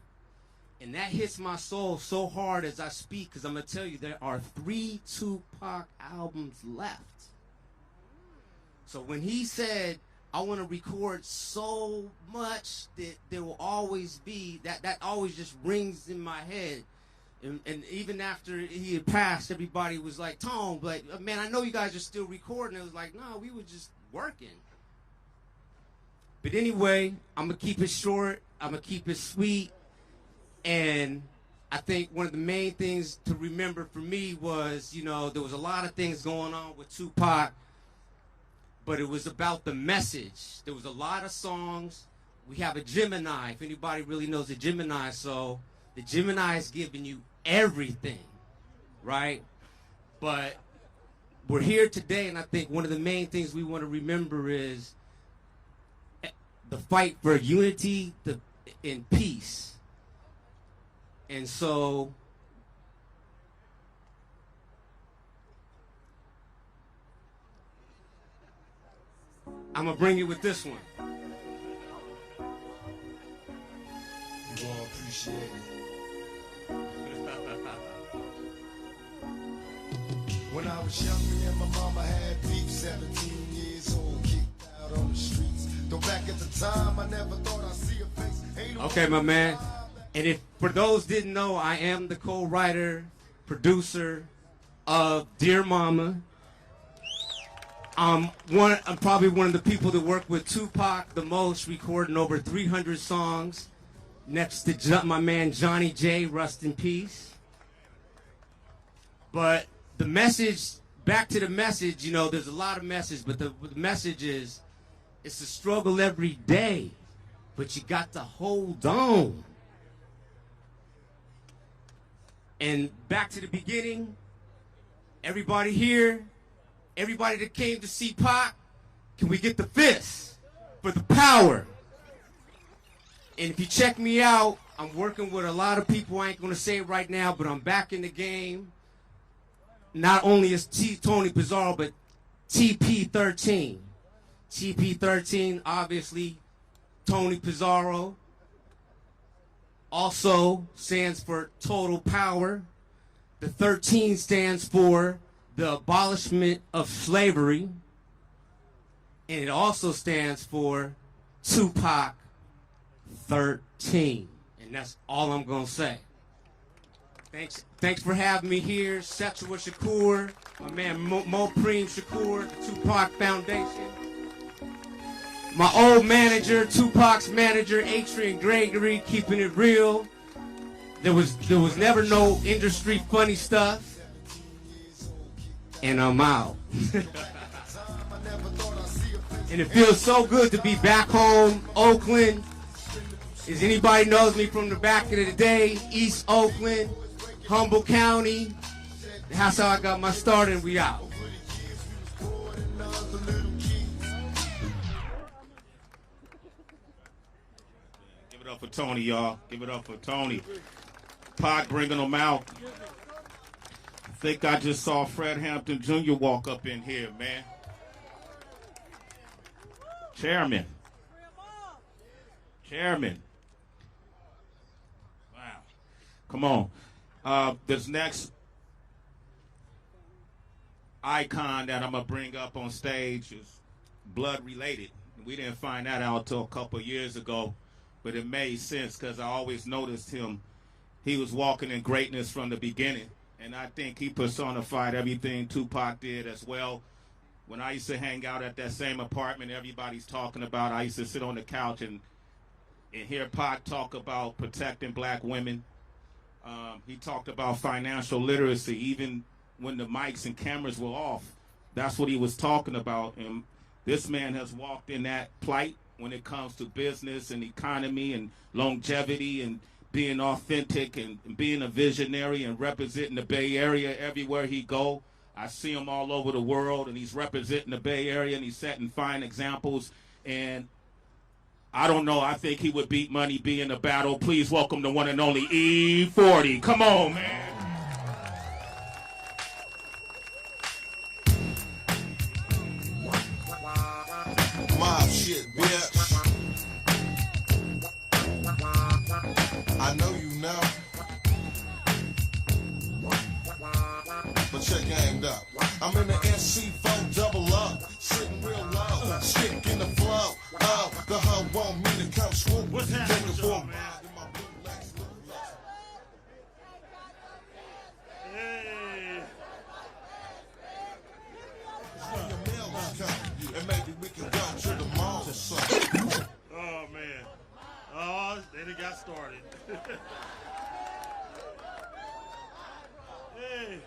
And that hits my soul so hard as I speak, because I'm going to tell you, there are 3 Tupac albums left. So when he said, I want to record so much that there will always be, that always just rings in my head. And even after he had passed, everybody was like, Tone, but man, I know you guys are still recording. It was like, no, we were just working. But anyway, I'm going to keep it short. I'm going to keep it sweet. And I think one of the main things to remember for me was, you know, there was a lot of things going on with Tupac, but it was about the message. There was a lot of songs. We have a Gemini, if anybody really knows the Gemini. So the Gemini is giving you everything, right? But we're here today, and I think one of the main things we want to remember is the fight for unity and peace. And so I'm going to bring you with this one. You gonna appreciate it. When I was young, me and my mama had beef, 17 years old, kicked out on the streets. Though back at the time, I never thought I'd see a face. Ain't no Okay, my man. And if for those didn't know, I am the co-writer, producer of Dear Mama. I'm probably one of the people that work with Tupac the most, recording over 300 songs. Next to my man Johnny J, rest in peace. But the message, back to the message, you know, there's a lot of message, but the message is, it's a struggle every day, but you got to hold on. And back to the beginning, everybody here, everybody that came to see Pac, can we get the fist for the power? And if you check me out, I'm working with a lot of people. I ain't going to say it right now, but I'm back in the game. Not only is Tony Pizarro, but TP13. TP13, obviously, Tony Pizarro. Also stands for total power. The 13 stands for the abolishment of slavery. And it also stands for Tupac 13. And that's all I'm going to say. Thanks for having me here. Sexual Shakur, my man Mopreem Shakur, the Tupac Foundation. My old manager, Tupac's manager, Adrian Gregory, keeping it real. There was never no industry funny stuff. And I'm out. And it feels so good to be back home, Oakland. As anybody knows me from the back of the day, East Oakland, Humble County. That's how I got my start, and we out. Give it up for Tony, y'all. Give it up for Tony. Pac bringing them out. I think I just saw Fred Hampton Jr. walk up in here, man. Chairman. Wow. Come on. This next icon that I'm going to bring up on stage is blood related. We didn't find that out until a couple of years ago, but it made sense because I always noticed him. He was walking in greatness from the beginning, and I think he personified everything Tupac did as well. When I used to hang out at that same apartment everybody's talking about, I used to sit on the couch and hear Pac talk about protecting black women. He talked about financial literacy, even when the mics and cameras were off. That's what he was talking about. And this man has walked in that plight when it comes to business and economy and longevity and being authentic and being a visionary and representing the Bay Area everywhere he go. I see him all over the world, and he's representing the Bay Area, and he's setting fine examples. And I don't know, I think he would beat Money B in a battle. Please welcome the one and only E40. Come on, man. Mob shit, bitch. I know you know. But check aimed up. I'm in the SC4 double up, sitting real low, stick in the flow. The hoe want me to come swoop. What's happening with y'all, man? Hey. And maybe we can go to the mall or something. Oh, man. Oh, then it got started. Hey.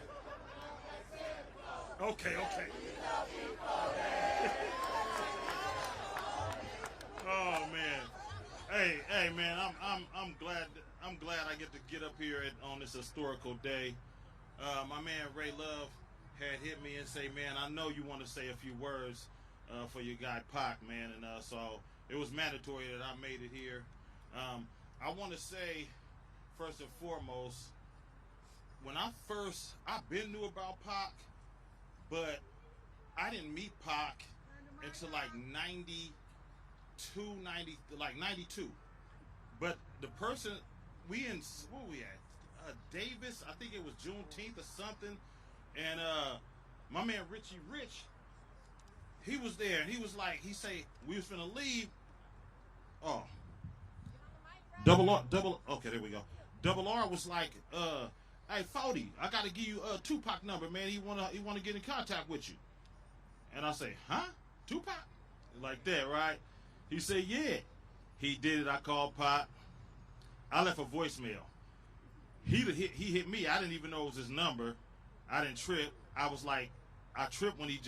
Okay. Oh man. Hey man, I'm glad I get to get up here on this historical day. My man Ray Love had hit me and say, man, I know you want to say a few words for your guy Pac, man, and so it was mandatory that I made it here. I want to say first and foremost, when I've been knew about Pac, but I didn't meet Pac until like 92. But the person, where we at? Davis, I think it was Juneteenth or something. And my man Richie Rich, he was there, and he was like, he say, we was finna leave. Oh. Okay, there we go. Double R was like, hey, 40, I gotta give you a Tupac number, man. He wanna get in contact with you. And I say, huh? Tupac? Like that, right? He said, yeah. He did it. I called Pac. I left a voicemail. He hit me. I didn't even know it was his number. I didn't trip. I was like, I tripped when he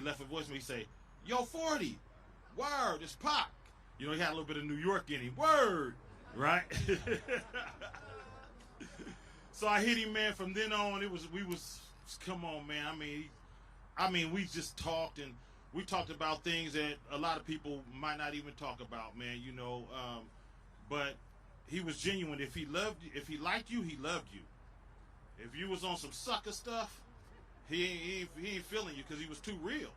left a voicemail. He say, yo, 40, word, it's Pac. You know, he had a little bit of New York in him. Word, right? So I hit him, man. From then on, come on, man. I mean, we just talked, and we talked about things that a lot of people might not even talk about, man. You know, but he was genuine. If he liked you, he loved you. If you was on some sucker stuff, he ain't feeling you because he was too real.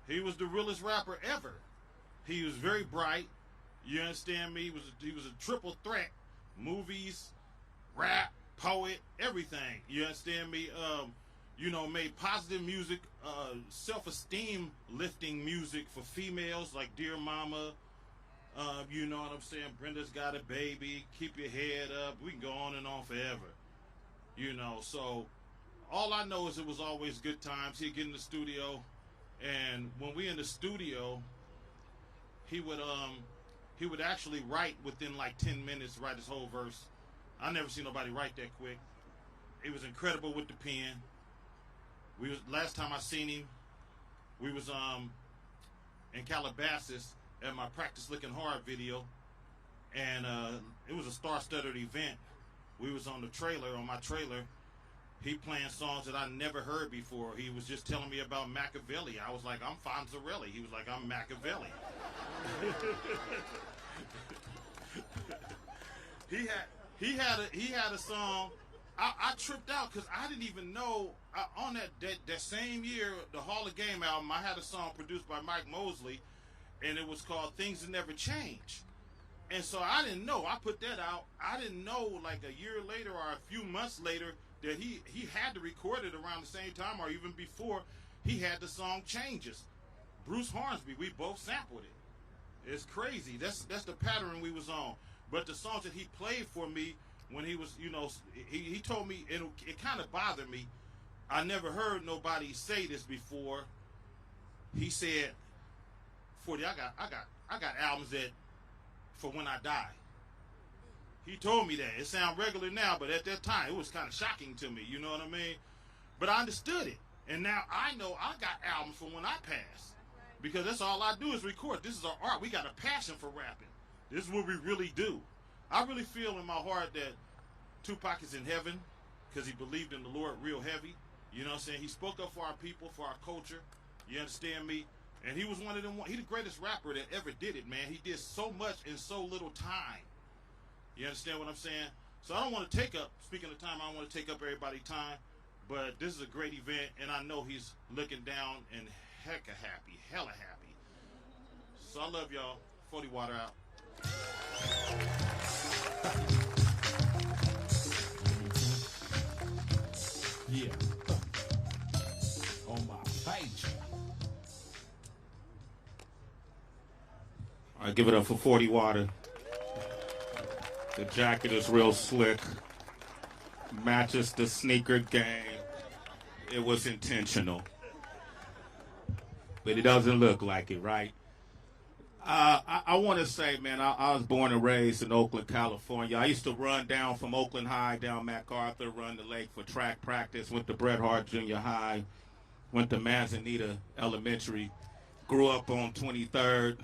He was the realest rapper ever. He was very bright. You understand me? He was a triple threat: movies, rap, poet, everything. You understand me? You know, made positive music, self-esteem lifting music for females like Dear Mama. You know what I'm saying? Brenda's Got a Baby, Keep Your Head Up. We can go on and on forever. You know, so all I know is it was always good times. He'd get in the studio, and when we in the studio, he would actually write within like 10 minutes, write his whole verse. I never seen nobody write that quick. He was incredible with the pen. Last time I seen him, we was in Calabasas at my Practice Looking Hard video, and it was a star-studded event. We was on my trailer. He playing songs that I never heard before. He was just telling me about Machiavelli. I was like, I'm Fonzarelli. He was like, I'm Machiavelli. He had a song. I tripped out because I didn't even know on that same year, the Hall of Game album, I had a song produced by Mike Mosley, and it was called Things That Never Change. And so I didn't know. I put that out. I didn't know like a year later or a few months later that he had to record it around the same time or even before he had the song Changes. Bruce Hornsby, we both sampled it. It's crazy. That's the pattern we was on. But the songs that he played for me when he was, you know, he told me, and it kind of bothered me. I never heard nobody say this before. He said, 40, I got albums that for when I die. He told me that. It sounds regular now, but at that time, it was kind of shocking to me. You know what I mean? But I understood it. And now I know I got albums for when I pass. Because that's all I do is record. This is our art. We got a passion for rapping. This is what we really do. I really feel in my heart that Tupac is in heaven because he believed in the Lord real heavy. You know what I'm saying? He spoke up for our people, for our culture. You understand me? And he was one of them. He the greatest rapper that ever did it, man. He did so much in so little time. You understand what I'm saying? So I don't want to take up, speaking of time, I don't want to take up everybody's time. But this is a great event, and I know he's looking down and hella happy. So I love y'all. 40 water out. Yeah. On my page. All right, give it up for 40 Water. The jacket is real slick. Matches the sneaker game. It was intentional. But it doesn't look like it, right? I want to say, man, I was born and raised in Oakland, California. I used to run down from Oakland High down MacArthur, run the lake for track practice, went to Bret Hart Junior High, went to Manzanita Elementary, grew up on 23rd,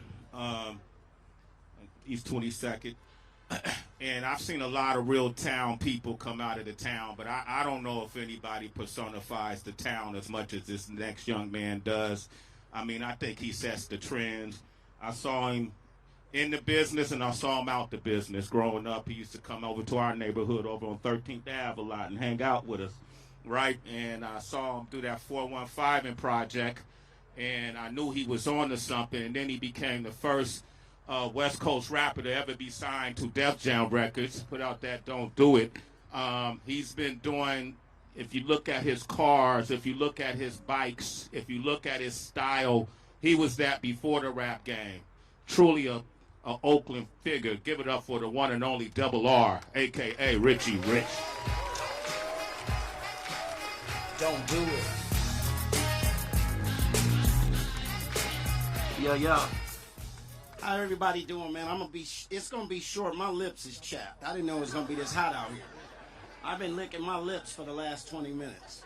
East 22nd. And I've seen a lot of real town people come out of the town, but I don't know if anybody personifies the town as much as this next young man does. I mean, I think he sets the trends. I saw him in the business and I saw him out the business. Growing up, he used to come over to our neighborhood over on 13th Ave a lot and hang out with us, right? And I saw him do that 415 project, and I knew he was on to something, and then he became the first West Coast rapper to ever be signed to Def Jam Records, put out that Don't Do It. He's been doing, if you look at his cars, if you look at his bikes, if you look at his style, he was that before the rap game. Truly a Oakland figure. Give it up for the one and only Double R, a.k.a. Richie Rich. Don't do it. Yeah. How everybody doing, man? It's gonna be short. My lips is chapped. I didn't know it was gonna be this hot out here. I've been licking my lips for the last 20 minutes.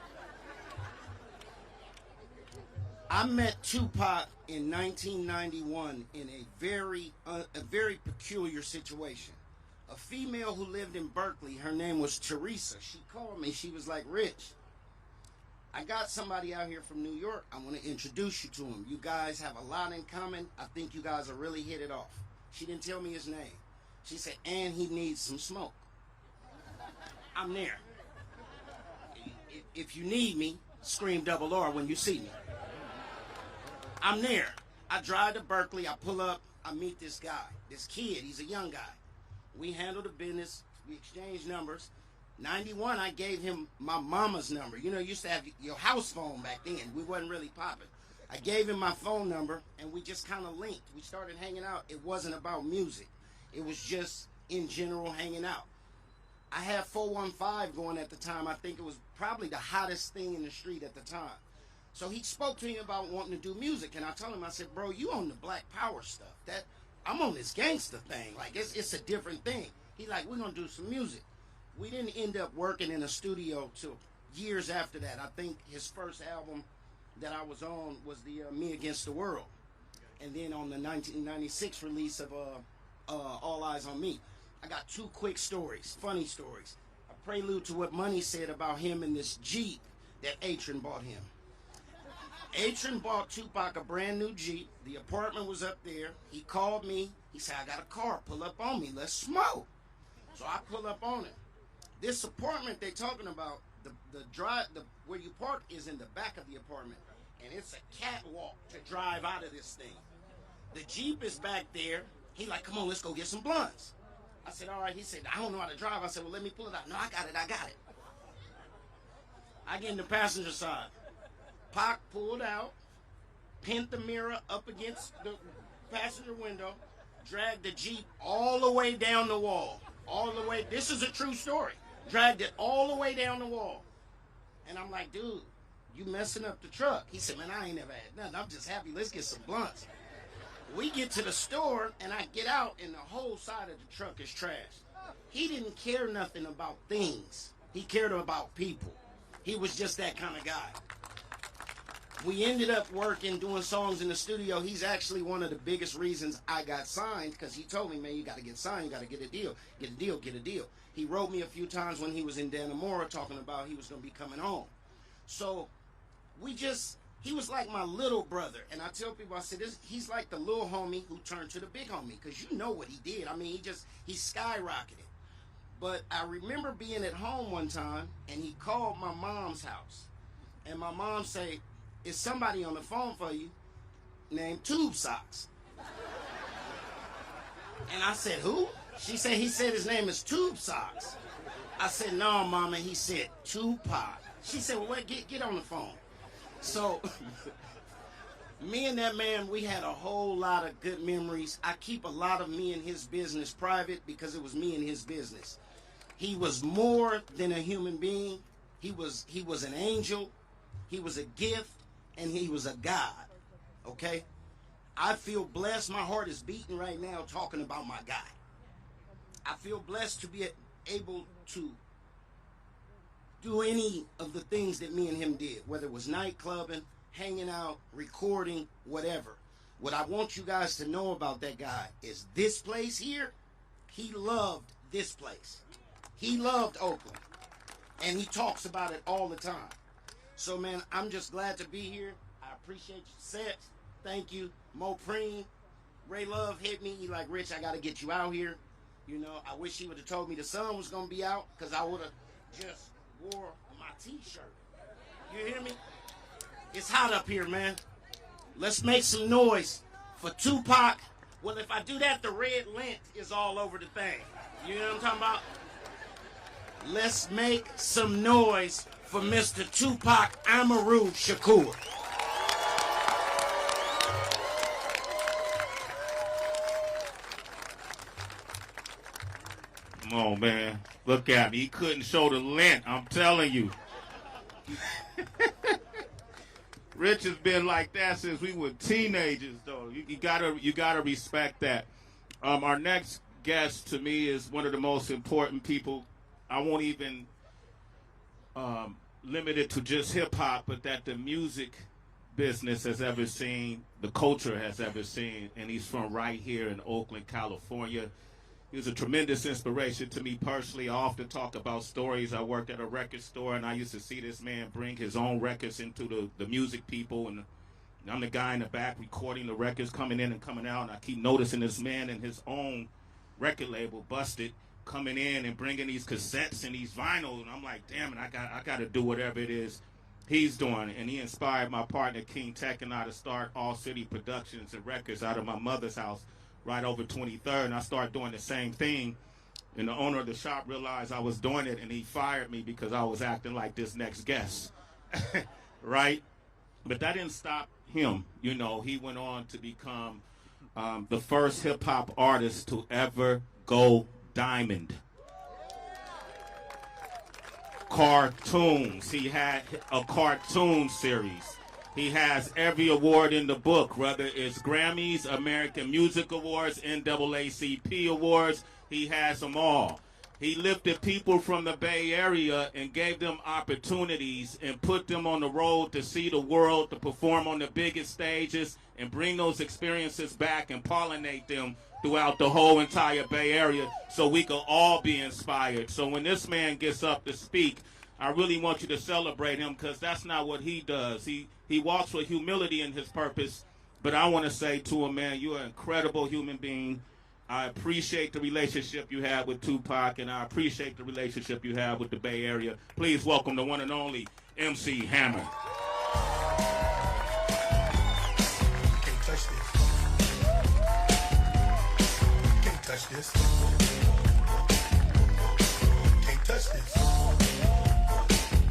I met Tupac in 1991 in a very peculiar situation. A female who lived in Berkeley, her name was Teresa. She called me. She was like, Rich, I got somebody out here from New York. I want to introduce you to him. You guys have a lot in common. I think you guys will really hit it off. She didn't tell me his name. She said, and he needs some smoke. I'm there. If you need me, scream Double R when you see me. I'm there. I drive to Berkeley. I pull up. I meet this guy, this kid. He's a young guy. We handle the business. We exchange numbers. 91, I gave him my mama's number. You know, you used to have your house phone back then. We wasn't really popping. I gave him my phone number, and we just kind of linked. We started hanging out. It wasn't about music. It was just, in general, hanging out. I had 415 going at the time. I think it was probably the hottest thing in the street at the time. So he spoke to me about wanting to do music, and I told him, I said, bro, you on the Black Power stuff. I'm on this gangster thing. Like, it's a different thing. He like, we're going to do some music. We didn't end up working in a studio till years after that. I think his first album that I was on was the Me Against the World. And then on the 1996 release of All Eyes on Me. I got two quick stories, funny stories. A prelude to what Money said about him and this Jeep that Atron bought him. Atron bought Tupac a brand new Jeep. The apartment was up there. He called me. He said, I got a car. Pull up on me. Let's smoke. So I pull up on him. This apartment they talking about, where you park is in the back of the apartment. And it's a catwalk to drive out of this thing. The Jeep is back there. He like, come on, let's go get some blunts. I said, all right. He said, I don't know how to drive. I said, well, let me pull it out. No, I got it. I get in the passenger side. Pac pulled out, pinned the mirror up against the passenger window, dragged the Jeep all the way down the wall. All the way. This is a true story. Dragged it all the way down the wall. And I'm like, dude, you messing up the truck. He said, man, I ain't never had nothing. I'm just happy. Let's get some blunts. We get to the store, and I get out, and the whole side of the truck is trashed. He didn't care nothing about things. He cared about people. He was just that kind of guy. We ended up working, doing songs in the studio. He's actually one of the biggest reasons I got signed, because he told me, man, you got to get signed. You got to get a deal. Get a deal. He wrote me a few times when he was in Dannemora talking about he was going to be coming home. So he was like my little brother. And I tell people, I said, he's like the little homie who turned to the big homie, because you know what he did. I mean, he skyrocketed. But I remember being at home one time, and he called my mom's house. And my mom said, is somebody on the phone for you named Tube Socks? And I said, who? She said, he said his name is Tube Socks. I said, no, Mama. He said, Tupac. She said, well, wait, get on the phone. So, me and that man, we had a whole lot of good memories. I keep a lot of me and his business private because it was me and his business. He was more than a human being. He was an angel. He was a gift, and he was a God. Okay? I feel blessed. My heart is beating right now talking about my guy. I feel blessed to be able to do any of the things that me and him did, whether it was nightclubbing, hanging out, recording, whatever. What I want you guys to know about that guy is this place here, he loved this place. He loved Oakland, and he talks about it all the time. So, man, I'm just glad to be here. I appreciate your set. Thank you. Mo Preen, Ray Love hit me. He like, Rich, I got to get you out here. You know, I wish he would have told me the sun was going to be out because I would have just wore my T-shirt. You hear me? It's hot up here, man. Let's make some noise for Tupac. Well, if I do that, the red lint is all over the thing. You know what I'm talking about? Let's make some noise for Mr. Tupac Shakur. Come on, man. Look at me. He couldn't show the lint. I'm telling you. Rich has been like that since we were teenagers, though. You gotta respect that. Our next guest, to me, is one of the most important people. I won't even limit it to just hip-hop, but that the music business has ever seen, the culture has ever seen, and he's from right here in Oakland, California. He was a tremendous inspiration to me personally. I often talk about stories. I worked at a record store, and I used to see this man bring his own records into the music people, and I'm the guy in the back recording the records coming in and coming out, and I keep noticing this man and his own record label, Busted, coming in and bringing these cassettes and these vinyls, and I'm like, damn it, I got to do whatever it is he's doing. And he inspired my partner, King Tech, and I to start All City Productions and Records out of my mother's house right over 23rd, and I started doing the same thing, and the owner of the shop realized I was doing it, and he fired me because I was acting like this next guest, right? But that didn't stop him. You know, he went on to become the first hip-hop artist to ever go diamond. Cartoons. He had a cartoon series. He has every award in the book, whether it's Grammys, American Music Awards, NAACP Awards. He has them all. He lifted people from the Bay Area and gave them opportunities and put them on the road to see the world, to perform on the biggest stages and bring those experiences back and pollinate them throughout the whole entire Bay Area so we can all be inspired. So when this man gets up to speak, I really want you to celebrate him because that's not what he does. He walks with humility in his purpose, but I want to say to him, man, you're an incredible human being. I appreciate the relationship you have with Tupac, and I appreciate the relationship you have with the Bay Area. Please welcome the one and only MC Hammer. Can't touch this. Can't touch this. Can't touch this.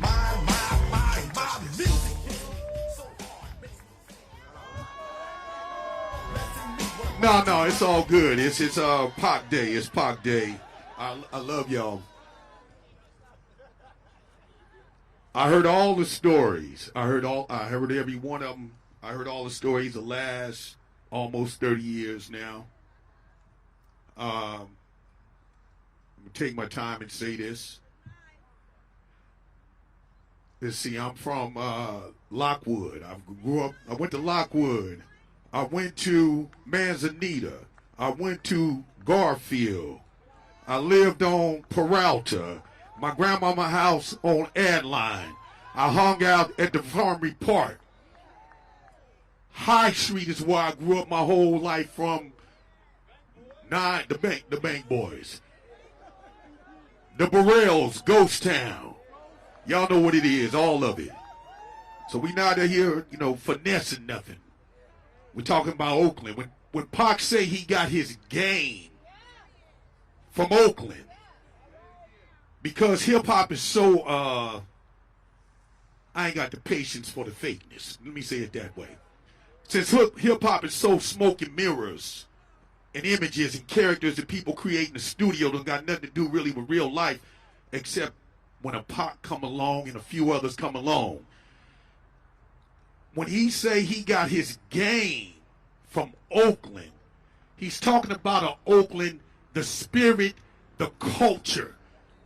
My music. No, it's all good. It's Pac Day. It's Pac Day. I love y'all. I heard all the stories. I heard every one of them. I heard all the stories the last almost 30 years now. I'm gonna take my time and say this. Let's see, I'm from Lockwood. I went to Lockwood. I went to Manzanita. I went to Garfield. I lived on Peralta. My grandmama's house on Adeline. I hung out at the Farmery Park. High Street is where I grew up my whole life from. The bank boys. The Burrells, Ghost Town. Y'all know what it is, all of it. So we not here, finessing nothing. We're talking about Oakland. When Pac say he got his game from Oakland, because hip hop is so I ain't got the patience for the fakeness. Let me say it that way. Since hip-hop is so smoke and mirrors and images and characters that people create in the studio that got nothing to do really with real life, except when a Pac come along and a few others come along. When he say he got his game from Oakland, he's talking about Oakland, the spirit, the culture,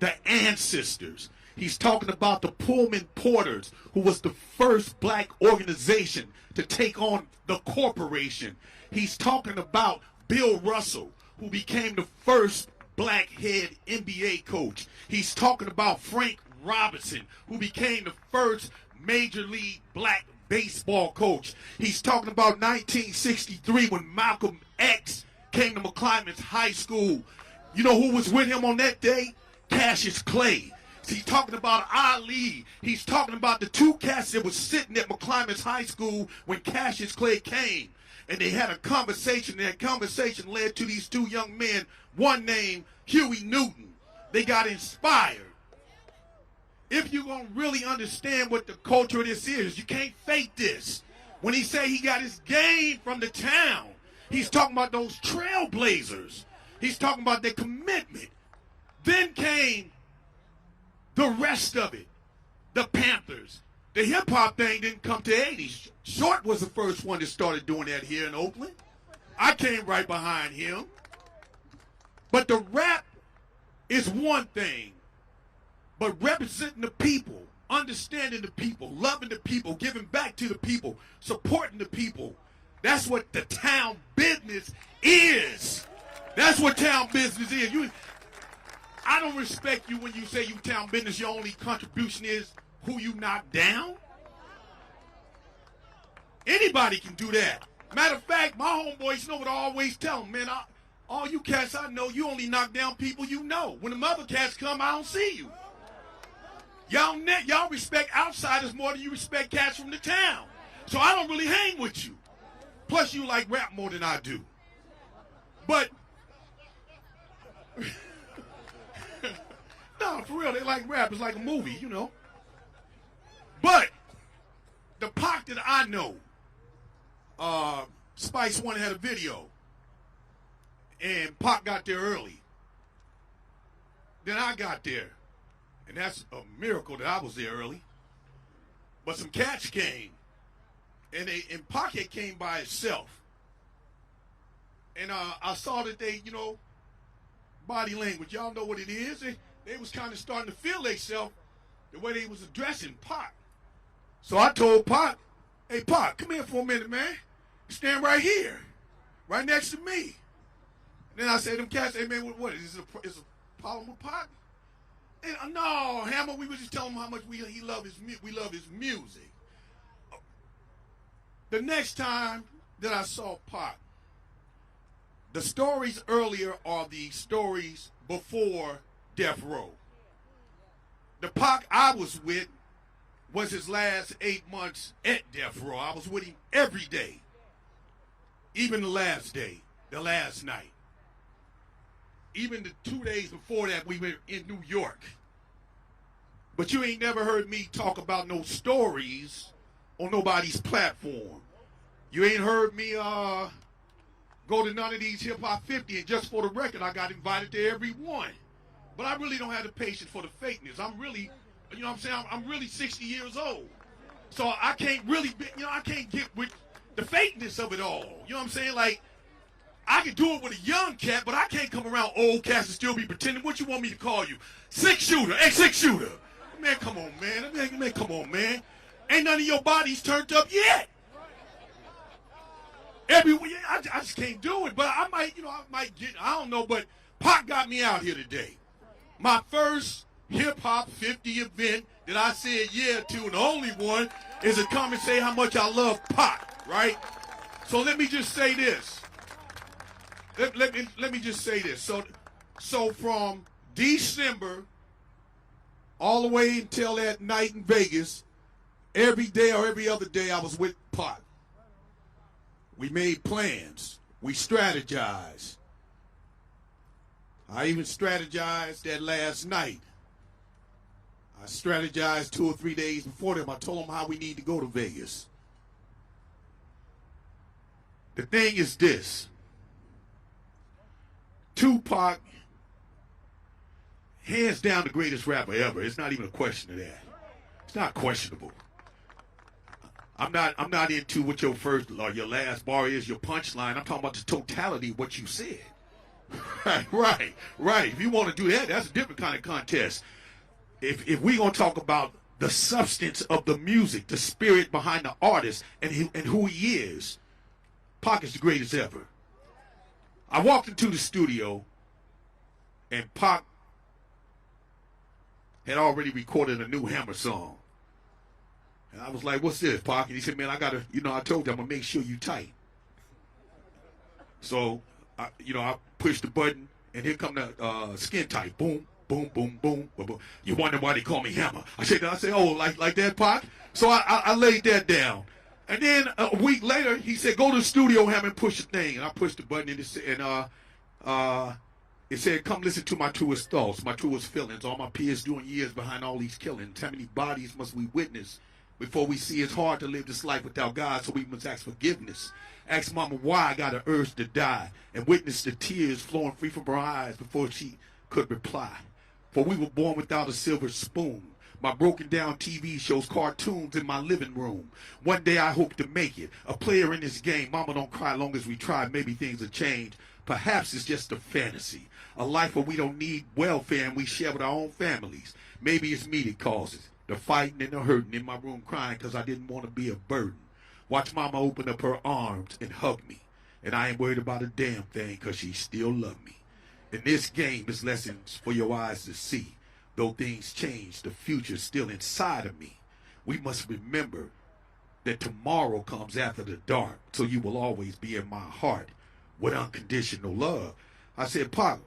the ancestors. He's talking about the Pullman Porters, who was the first black organization to take on the corporation. He's talking about Bill Russell, who became the first black head NBA coach. He's talking about Frank Robinson, who became the first major league black baseball coach. He's talking about 1963 when Malcolm X came to McClymonds High School. You know who was with him on that day? Cassius Clay. He's talking about Ali. He's talking about the two cats that was sitting at McClymonds High School when Cassius Clay came. And they had a conversation. And that conversation led to these two young men, one named Huey Newton. They got inspired. If you're going to really understand what the culture of this is, you can't fake this. When he say he got his game from the town, he's talking about those trailblazers. He's talking about their commitment. Then came the rest of it, the Panthers. The hip-hop thing didn't come to the 80s. Short was the first one that started doing that here in Oakland. I came right behind him. But the rap is one thing. But representing the people, understanding the people, loving the people, giving back to the people, supporting the people, that's what the town business is. That's what town business is. I don't respect you when you say you town business, your only contribution is who you knock down. Anybody can do that. Matter of fact, my homeboys know what I always tell them, man. All you cats I know, you only knock down people you know. When the other cats come, I don't see you. Y'all respect outsiders more than you respect cats from the town. So I don't really hang with you. Plus, you like rap more than I do. But no, for real, they like rap. It's like a movie, you know. But the Pac that I know, Spice One had a video, and Pac got there early. Then I got there, and that's a miracle that I was there early. But some cats came, and Pac came by itself. And I saw that they, body language, y'all know what it is. They was kind of starting to feel themselves the way they was addressing Pac. So I told Pac, hey, Pac, come here for a minute, man. Stand right here, right next to me. And then I said, them cats, hey, man, what is this a problem with Pac? And no, Hammer, we was just telling him how much we love his music. The next time that I saw Pac, the stories earlier are the stories before Death Row. The Pac I was with was his last 8 months at Death Row. I was with him every day. Even the last day, the last night. Even the 2 days before that, we were in New York. But you ain't never heard me talk about no stories on nobody's platform. You ain't heard me go to none of these Hip Hop 50, and just for the record, I got invited to every one. But I really don't have the patience for the fakeness. I'm really, you know what I'm saying? I'm really 60 years old. So I can't really, I can't get with the fakeness of it all. You know what I'm saying? Like, I can do it with a young cat, but I can't come around old cats and still be pretending. What you want me to call you? Six shooter, ex-six shooter. Man, come on, man. Man, come on, man. Ain't none of your bodies turned up yet. I just can't do it. But I might get, I don't know, but Pac got me out here today. My first hip-hop 50 event that I said yeah to, and the only one, is to come and say how much I love Pac, right? So let me just say this. Let me just say this. So from December all the way until that night in Vegas, every day or every other day I was with Pac. We made plans. We strategized. I even strategized that last night. I strategized 2 or 3 days before them. I told them how we need to go to Vegas. The thing is this. Tupac, hands down the greatest rapper ever. It's not even a question of that. It's not questionable. I'm not into what your first or your last bar is, your punchline. I'm talking about the totality of what you said. Right. If you want to do that, that's a different kind of contest. If we're going to talk about the substance of the music, the spirit behind the artist, and who he is, Pac is the greatest ever. I walked into the studio, and Pac had already recorded a new Hammer song. And I was like, what's this, Pac? And he said, man, I told you I'm going to make sure you tight. So, I pushed the button, and here come the skin tight. Boom, boom, boom, boom, boom, boom. You wonder why they call me Hammer. I said, oh, like that, Pac? So I laid that down. And then a week later, he said, go to the studio, Hammer, and push the thing. And I pushed the button, and it said, come listen to my truest thoughts, my truest feelings. All my peers doing years behind all these killings. How many bodies must we witness before we see it's hard to live this life without God, so we must ask forgiveness. Ask Mama why I got an urge to die, and witness the tears flowing free from her eyes before she could reply. For we were born without a silver spoon. My broken down TV shows cartoons in my living room. One day I hope to make it a player in this game. Mama, don't cry long as we try. Maybe things will change. Perhaps it's just a fantasy. A life where we don't need welfare and we share with our own families. Maybe it's me that causes the fighting and the hurting in my room crying because I didn't want to be a burden. Watch Mama open up her arms and hug me. And I ain't worried about a damn thing because she still loves me. In this game is lessons for your eyes to see. Though things change, the future's still inside of me. We must remember that tomorrow comes after the dark, so you will always be in my heart with unconditional love. I said, Pop,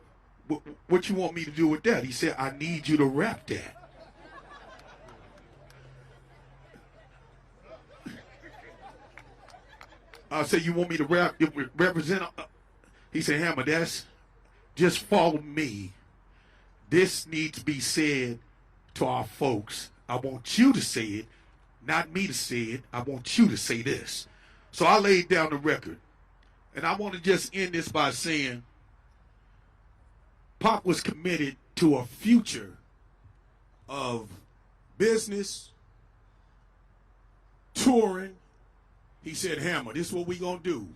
what you want me to do with that? He said, I need you to rap that. I said, you want me to represent? He said, Hammer, just follow me. This needs to be said to our folks. I want you to say it, not me to say it. I want you to say this. So I laid down the record. And I want to just end this by saying Pac was committed to a future of business, touring. He said, Hammer, this is what we're going to do.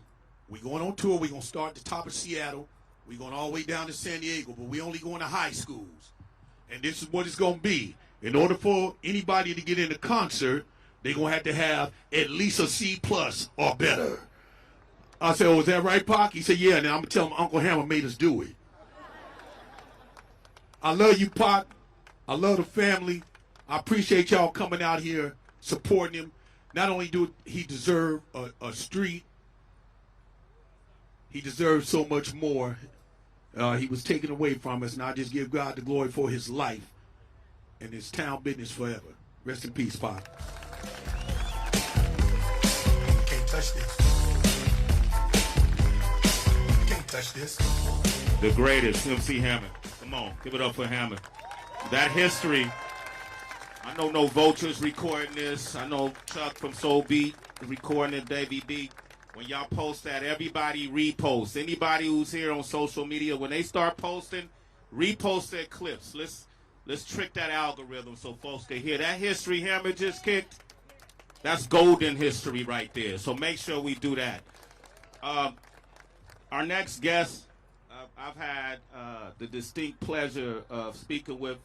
We're going on tour. We're going to start at the top of Seattle. We're going all the way down to San Diego, but we only going to high schools. And this is what it's going to be. In order for anybody to get in the concert, they're going to have at least a C+ or better. I said, oh, is that right, Pac? He said, yeah, and then I'm going to tell him Uncle Hammer made us do it. I love you, Pac. I love the family. I appreciate y'all coming out here supporting him. Not only do he deserve a street, he deserves so much more. He was taken away from us, and I just give God the glory for his life and his town business forever. Rest in peace, Pac. Can't touch this. Can't touch this. The greatest, MC Hammer. Come on, give it up for Hammer. That history. I know No Vultures recording this. I know Chuck from Soul Beat recording it, Davey D. When y'all post that, everybody repost. Anybody who's here on social media, when they start posting, repost their clips. Let's trick that algorithm so folks can hear. That history Hammer just kicked, that's golden history right there. So make sure we do that. Our next guest, I've had the distinct pleasure of speaking with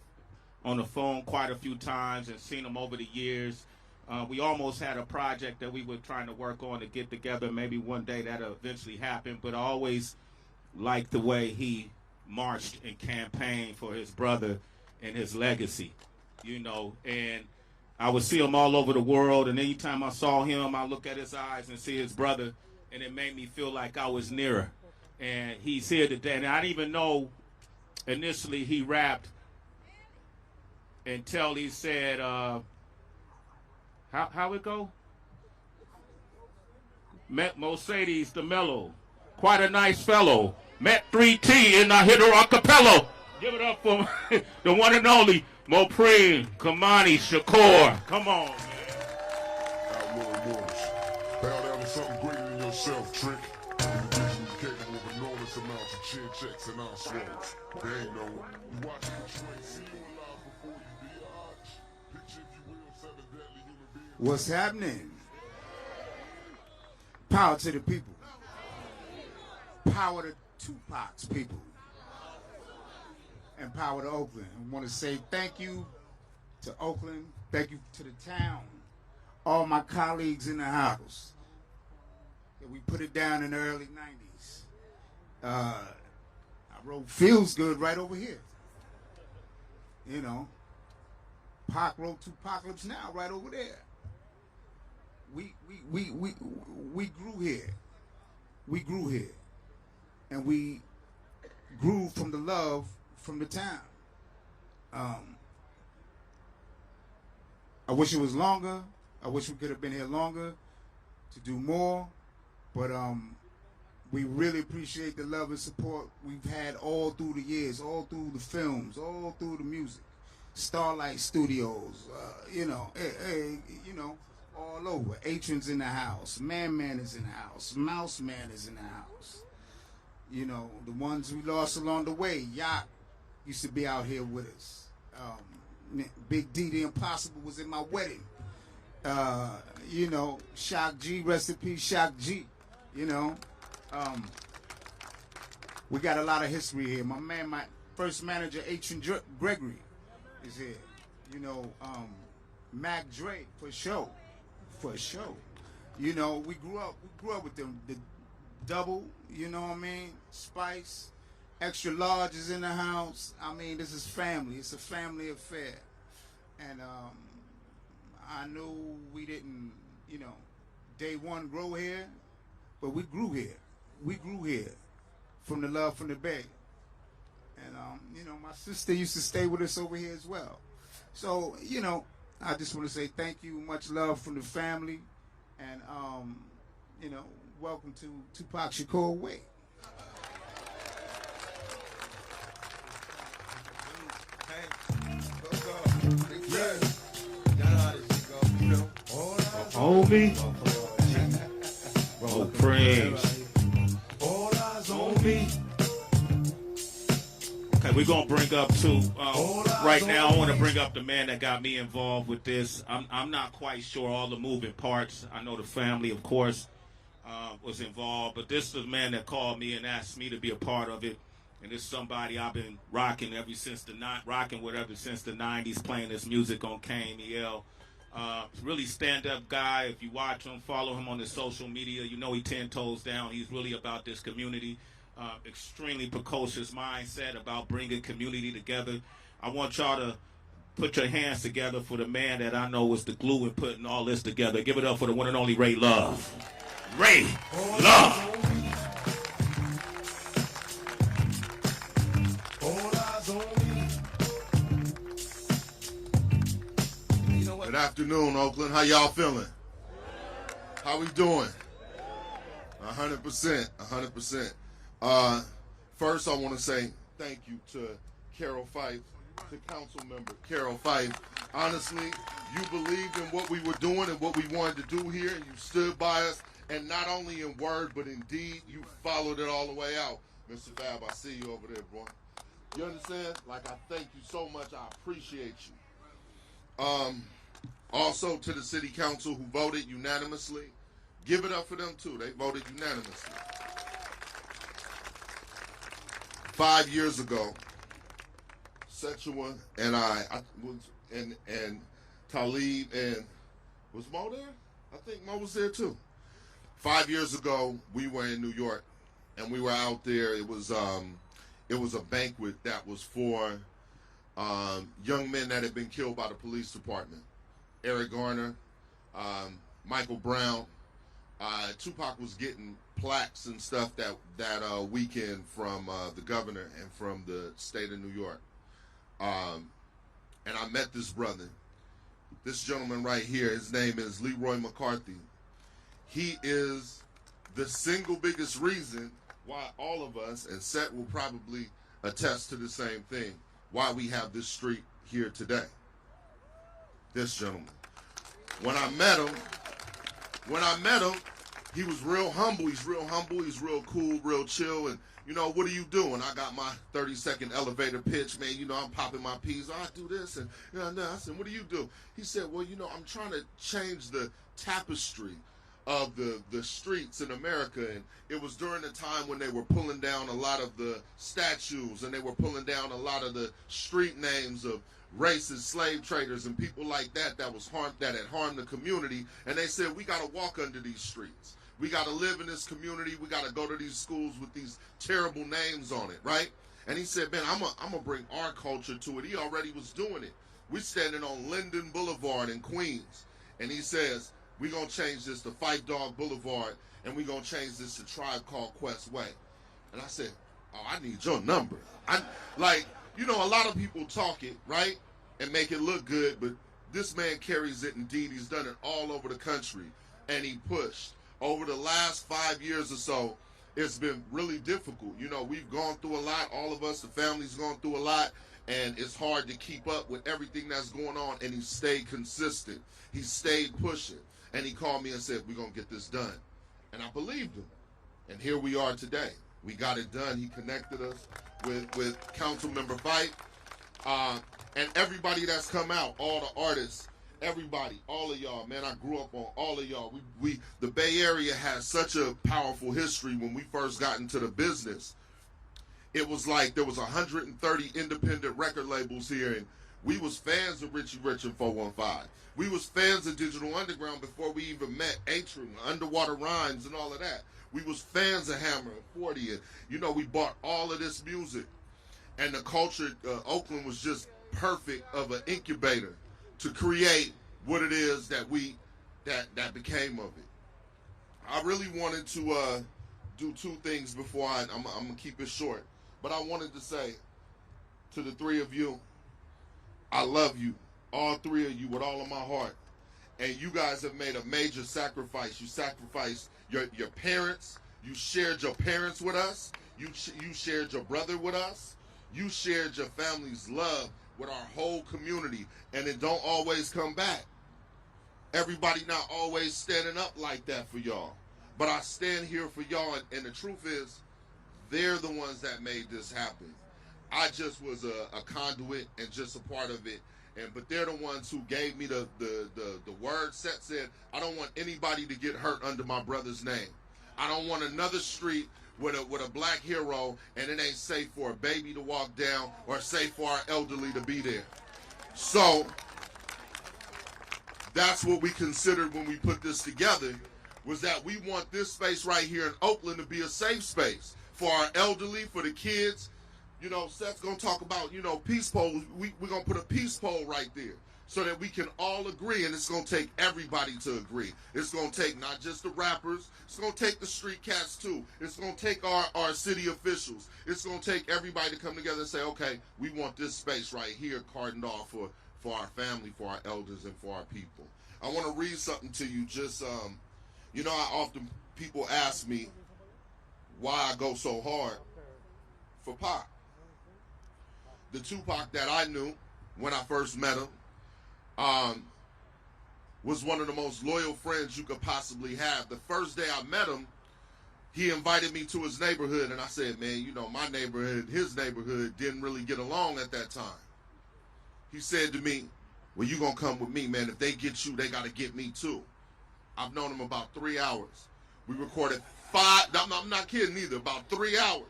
on the phone quite a few times and seen him over the years. We almost had a project that we were trying to work on to get together. Maybe one day that'll eventually happen, but I always liked the way he marched and campaigned for his brother and his legacy, and I would see him all over the world, and anytime I saw him, I look at his eyes and see his brother, and it made me feel like I was nearer. And he's here today, and I didn't even know initially he rapped until he said, how it go? Met Mercedes the Mellow, quite a nice fellow. Met 3T and I hit her a cappella. Give it up for the one and only Mopreme, Kamani, Shakur. Come on. Outlaw Morris. Bow down to something greater than yourself, Trick. Individually capable of enormous amounts of chin checks and oswalds. They ain't no. You watch what you ain't see you alive before you biatch. Picture, if you will, 7 deadly human beings. What's happening? Power to the people. Power to Tupac's people. And power to Oakland. I want to say thank you to Oakland. Thank you to the town. All my colleagues in the house. We put it down in the early 90s. I wrote Feels Good right over here. You know. Pac wrote Tupacalypse Now right over there. We grew here. We grew here. And we grew from the love from the town. I wish it was longer. I wish we could have been here longer to do more. But we really appreciate the love and support we've had all through the years, all through the films, all through the music. Starlight Studios, you know, all over. Atron's in the house. Man is in the house. Mouse Man is in the house. You know, the ones we lost along the way. Yacht used to be out here with us. Big D, the Impossible, was in my wedding. You know, Shock G, rest in peace, Shock G. You know, we got a lot of history here. My first manager, Atron Gregory, is here. You know, Mac Dre, for sure. You know, we grew up with them. The Double, you know what I mean? Spice, Extra Large is in the house. I mean, this is family. It's a family affair. And I knew we didn't, you know, day one grow here, but we grew here. We grew here from the love from the Bay. And, you know, my sister used to stay with us over here as well. So, you know, I just want to say thank you, much love from the family. And, you know, welcome to Tupac Shakur Way. Homie. Oh, praise. All eyes on me. Okay, we're going to bring up, too, right now, I want to bring up the man that got me involved with this. I'm not quite sure all the moving parts. I know the family, of course, was involved, but this is the man that called me and asked me to be a part of it. And this is somebody I've been rocking ever since the 90s, playing this music on KMEL. Really stand-up guy. If you watch him, follow him on his social media, you know he 10 toes down. He's really about this community. Extremely precocious mindset about bringing community together. I want y'all to put your hands together for the man that I know was the glue in putting all this together. Give it up for the one and only Ray Love. Ray Love. Good afternoon, Oakland. How y'all feeling? How we doing? 100%. First, I want to say thank you to Carol Fife, to council member Carol Fife. Honestly, you believed in what we were doing and what we wanted to do here, and you stood by us. And not only in word, but in deed, you followed it all the way out. Mr. Fab, I see you over there, bro. You understand? Like, I thank you so much. I appreciate you. Also, to the city council who voted unanimously, give it up for them, too. They voted unanimously. 5 years ago, Sechua and I was, and Talib, and was Mo there? I think Mo was there, too. 5 years ago, we were in New York, and we were out there. It was a banquet that was for young men that had been killed by the police department. Eric Garner, Michael Brown. Tupac was getting plaques and stuff that weekend from the governor and from the state of New York. And I met this brother, this gentleman right here. His name is Leroy McCarthy. He is the single biggest reason why all of us, and Seth will probably attest to the same thing, why we have this street here today. This gentleman. When I met him, he was real humble. He's real humble. He's real cool, real chill. And, you know, what are you doing? I got my 30-second elevator pitch, man. You know, I'm popping my peas. I do this. And, you know, I said, what do you do? He said, well, you know, I'm trying to change the tapestry of the streets in America. And it was during the time when they were pulling down a lot of the statues, and they were pulling down a lot of the street names of racist slave traders and people like that that had harmed the community. And they said, we got to walk under these streets. We got to live in this community. We got to go to these schools with these terrible names on it, right? And he said, man, I'm going to bring our culture to it. He already was doing it. We're standing on Linden Boulevard in Queens. And he says, we're going to change this to Fight Dog Boulevard, and we're going to change this to Tribe Called Quest Way. And I said, oh, I need your number. You know, a lot of people talk it, right, and make it look good, but this man carries it indeed. He's done it all over the country, and he pushed. Over the last 5 years or so, it's been really difficult. You know, we've gone through a lot. All of us, the family's gone through a lot, and it's hard to keep up with everything that's going on, and he stayed consistent. He stayed pushing, and he called me and said, we're going to get this done. And I believed him, and here we are today. We got it done. He connected us with Councilmember Fight, and everybody that's come out, all the artists, everybody, all of y'all, man, I grew up on all of y'all. The Bay Area has such a powerful history. When we first got into the business, it was like there was 130 independent record labels here, and we was fans of Richie Rich and 415. We was fans of Digital Underground before we even met Atrium, Underwater Rhymes, and all of that. We was fans of Hammer and 40, and, you know, we bought all of this music. And the culture, Oakland was just perfect of an incubator to create what it is that that became of it. I really wanted to do two things before I'm going to keep it short. But I wanted to say to the three of you, I love you, all three of you, with all of my heart. And you guys have made a major sacrifice. You sacrificed your parents. You shared your parents with us. You shared your brother with us. You shared your family's love with our whole community. And it don't always come back. Everybody not always standing up like that for y'all. But I stand here for y'all, and the truth is, they're the ones that made this happen. I just was a conduit and just a part of it. But they're the ones who gave me the word. Set said, I don't want anybody to get hurt under my brother's name. I don't want another street with a black hero and it ain't safe for a baby to walk down or safe for our elderly to be there. So that's what we considered when we put this together, was that we want this space right here in Oakland to be a safe space for our elderly, for the kids. You know, Seth's going to talk about, you know, peace pole. We're going to put a peace pole right there so that we can all agree, and it's going to take everybody to agree. It's going to take not just the rappers. It's going to take the street cats, too. It's going to take our city officials. It's going to take everybody to come together and say, okay, we want this space right here cordoned off for our family, for our elders, and for our people. I want to read something to you. Just, you know, people ask me why I go so hard for Pac. The Tupac that I knew when I first met him was one of the most loyal friends you could possibly have. The first day I met him, he invited me to his neighborhood, and I said, man, you know, my neighborhood, his neighborhood didn't really get along at that time. He said to me, well, you gonna come with me, man. If they get you, they gotta get me too. I've known him about 3 hours. We recorded I'm not kidding either, about 3 hours.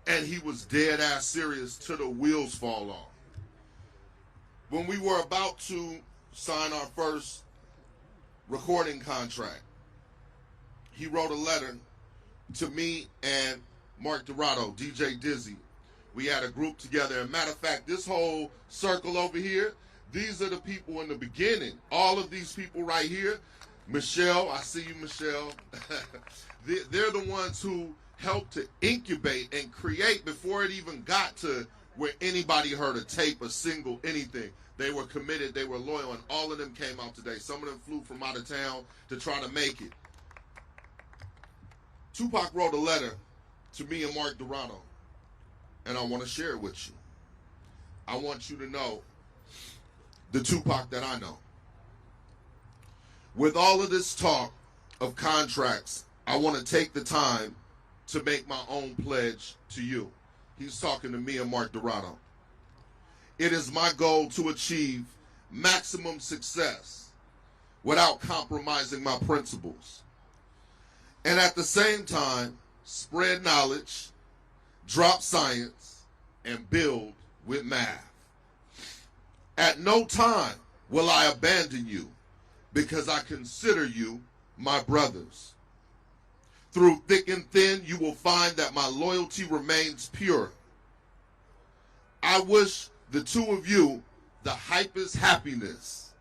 And he was dead ass serious till the wheels fall off. When we were about to sign our first recording contract, he wrote a letter to me and Mark Dorado, DJ Dizzy. We had a group together. And matter of fact, this whole circle over here, these are the people in the beginning. All of these people right here, Michelle, I see you, Michelle. They're the ones who helped to incubate and create before it even got to where anybody heard a tape, a single, anything. They were committed, they were loyal, and all of them came out today. Some of them flew from out of town to try to make it. Tupac wrote a letter to me and Mark Dorado, and I want to share it with you. I want you to know the Tupac that I know. With all of this talk of contracts, I want to take the time to make my own pledge to you. He's talking to me and Mark Dorado. It is my goal to achieve maximum success without compromising my principles. And at the same time, spread knowledge, drop science, and build with math. At no time will I abandon you because I consider you my brothers. Through thick and thin, you will find that my loyalty remains pure. I wish the two of you the hypest happiness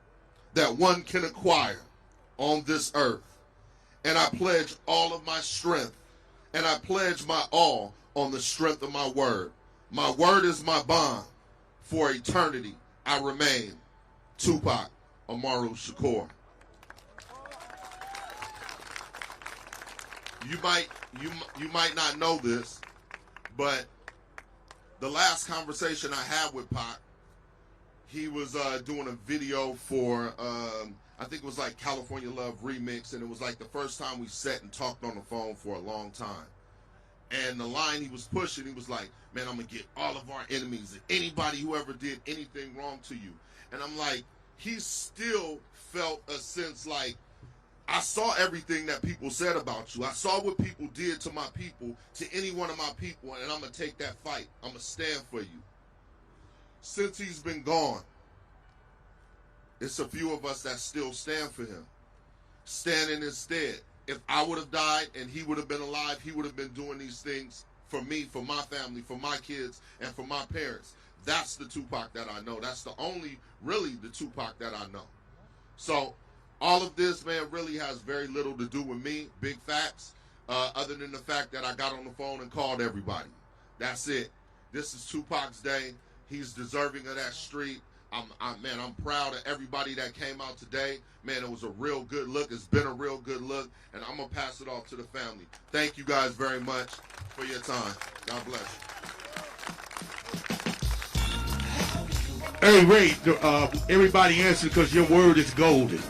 that one can acquire on this earth. And I pledge all of my strength, and I pledge my all on the strength of my word. My word is my bond. For eternity, I remain Tupac Amaru Shakur. You might not know this, but the last conversation I had with Pac, he was doing a video for I think it was like California Love Remix, and it was like the first time we sat and talked on the phone for a long time. And the line he was pushing, he was like, man, I'm going to get all of our enemies and anybody who ever did anything wrong to you. And I'm like, he still felt a sense like, I saw everything that people said about you. I saw what people did to my people, to any one of my people, and I'm going to take that fight. I'm going to stand for you. Since he's been gone, it's a few of us that still stand for him. Standing instead. If I would have died and he would have been alive, he would have been doing these things for me, for my family, for my kids, and for my parents. That's the Tupac that I know. That's the only, really, the Tupac that I know. So, all of this, man, really has very little to do with me, big facts, other than the fact that I got on the phone and called everybody. That's it. This is Tupac's day. He's deserving of that street. Man, I'm proud of everybody that came out today. Man, it was a real good look. It's been a real good look, and I'm going to pass it off to the family. Thank you guys very much for your time. God bless you. Hey, Ray, everybody answer because your word is golden.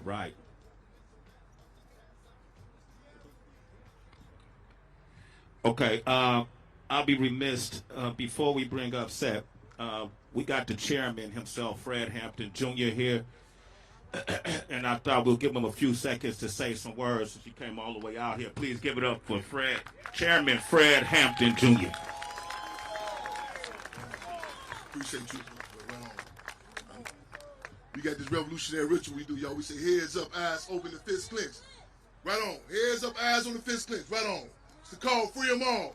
Right. Okay, I'll be remiss before we bring up Seth. We got the chairman himself, Fred Hampton Jr. here, and I thought we'll give him a few seconds to say some words since he came all the way out here. Please give it up for Chairman Fred Hampton Jr. Appreciate you. We got this revolutionary ritual we do, y'all. We say heads up, eyes open, and fists clenched. Right on. Heads up, eyes on the fist clenched. Right on. It's the call, free them all.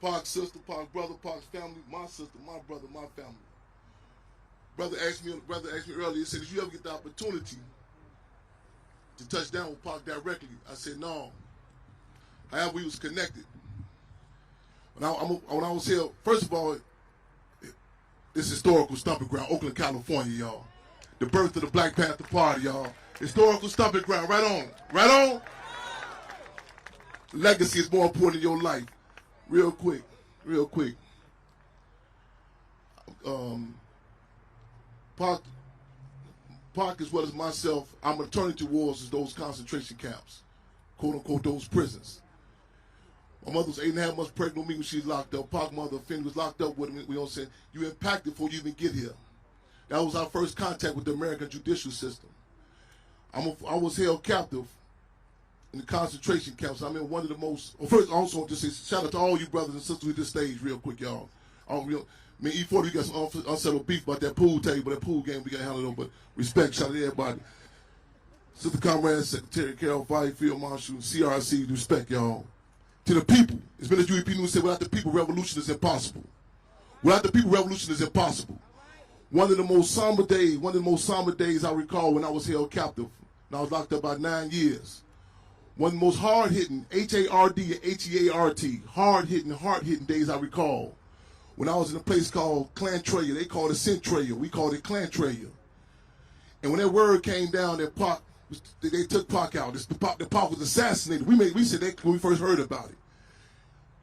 Pac's sister, Pac's brother, Pac's family, my sister, my brother, my family. Brother asked me earlier, he said, did you ever get the opportunity to touch down with Pac directly? I said, no. However, we was connected. When I was here, first of all, this historical stomping ground, Oakland, California, y'all. The birth of the Black Panther Party, y'all. Historical stomping ground, right on. Right on. Legacy is more important in your life. Real quick. Pac as well as myself, I'm returning towards those concentration camps, quote unquote, those prisons. My mother was 8.5 months pregnant with me when she was locked up. Pac's mother, Finn, was locked up with me. We don't say, you impacted before you even get here. That was our first contact with the American judicial system. I was held captive in the concentration camps. I'm in one of the most, well, first, also just say shout out to all you brothers and sisters with this stage real quick, y'all. E40, we got some unsettled beef about that pool table, that pool game we got to handle, but respect, shout out to everybody. Sister Comrade, Secretary Carol, Fire Field Marshal, CRC, respect, y'all. To the people. It's been a UEP news said, without the people, revolution is impossible. Without the people, revolution is impossible. One of the most somber days I recall when I was held captive, and I was locked up about 9 years. One of the most hard-hitting, H-A-R-D and H-E-A-R-T, hard-hitting days I recall when I was in a place called Clantraya. They called it Centralia. We called it Clantraya. And when that word came down that Pac, they took Pac out. The Pac was assassinated. We said that when we first heard about it.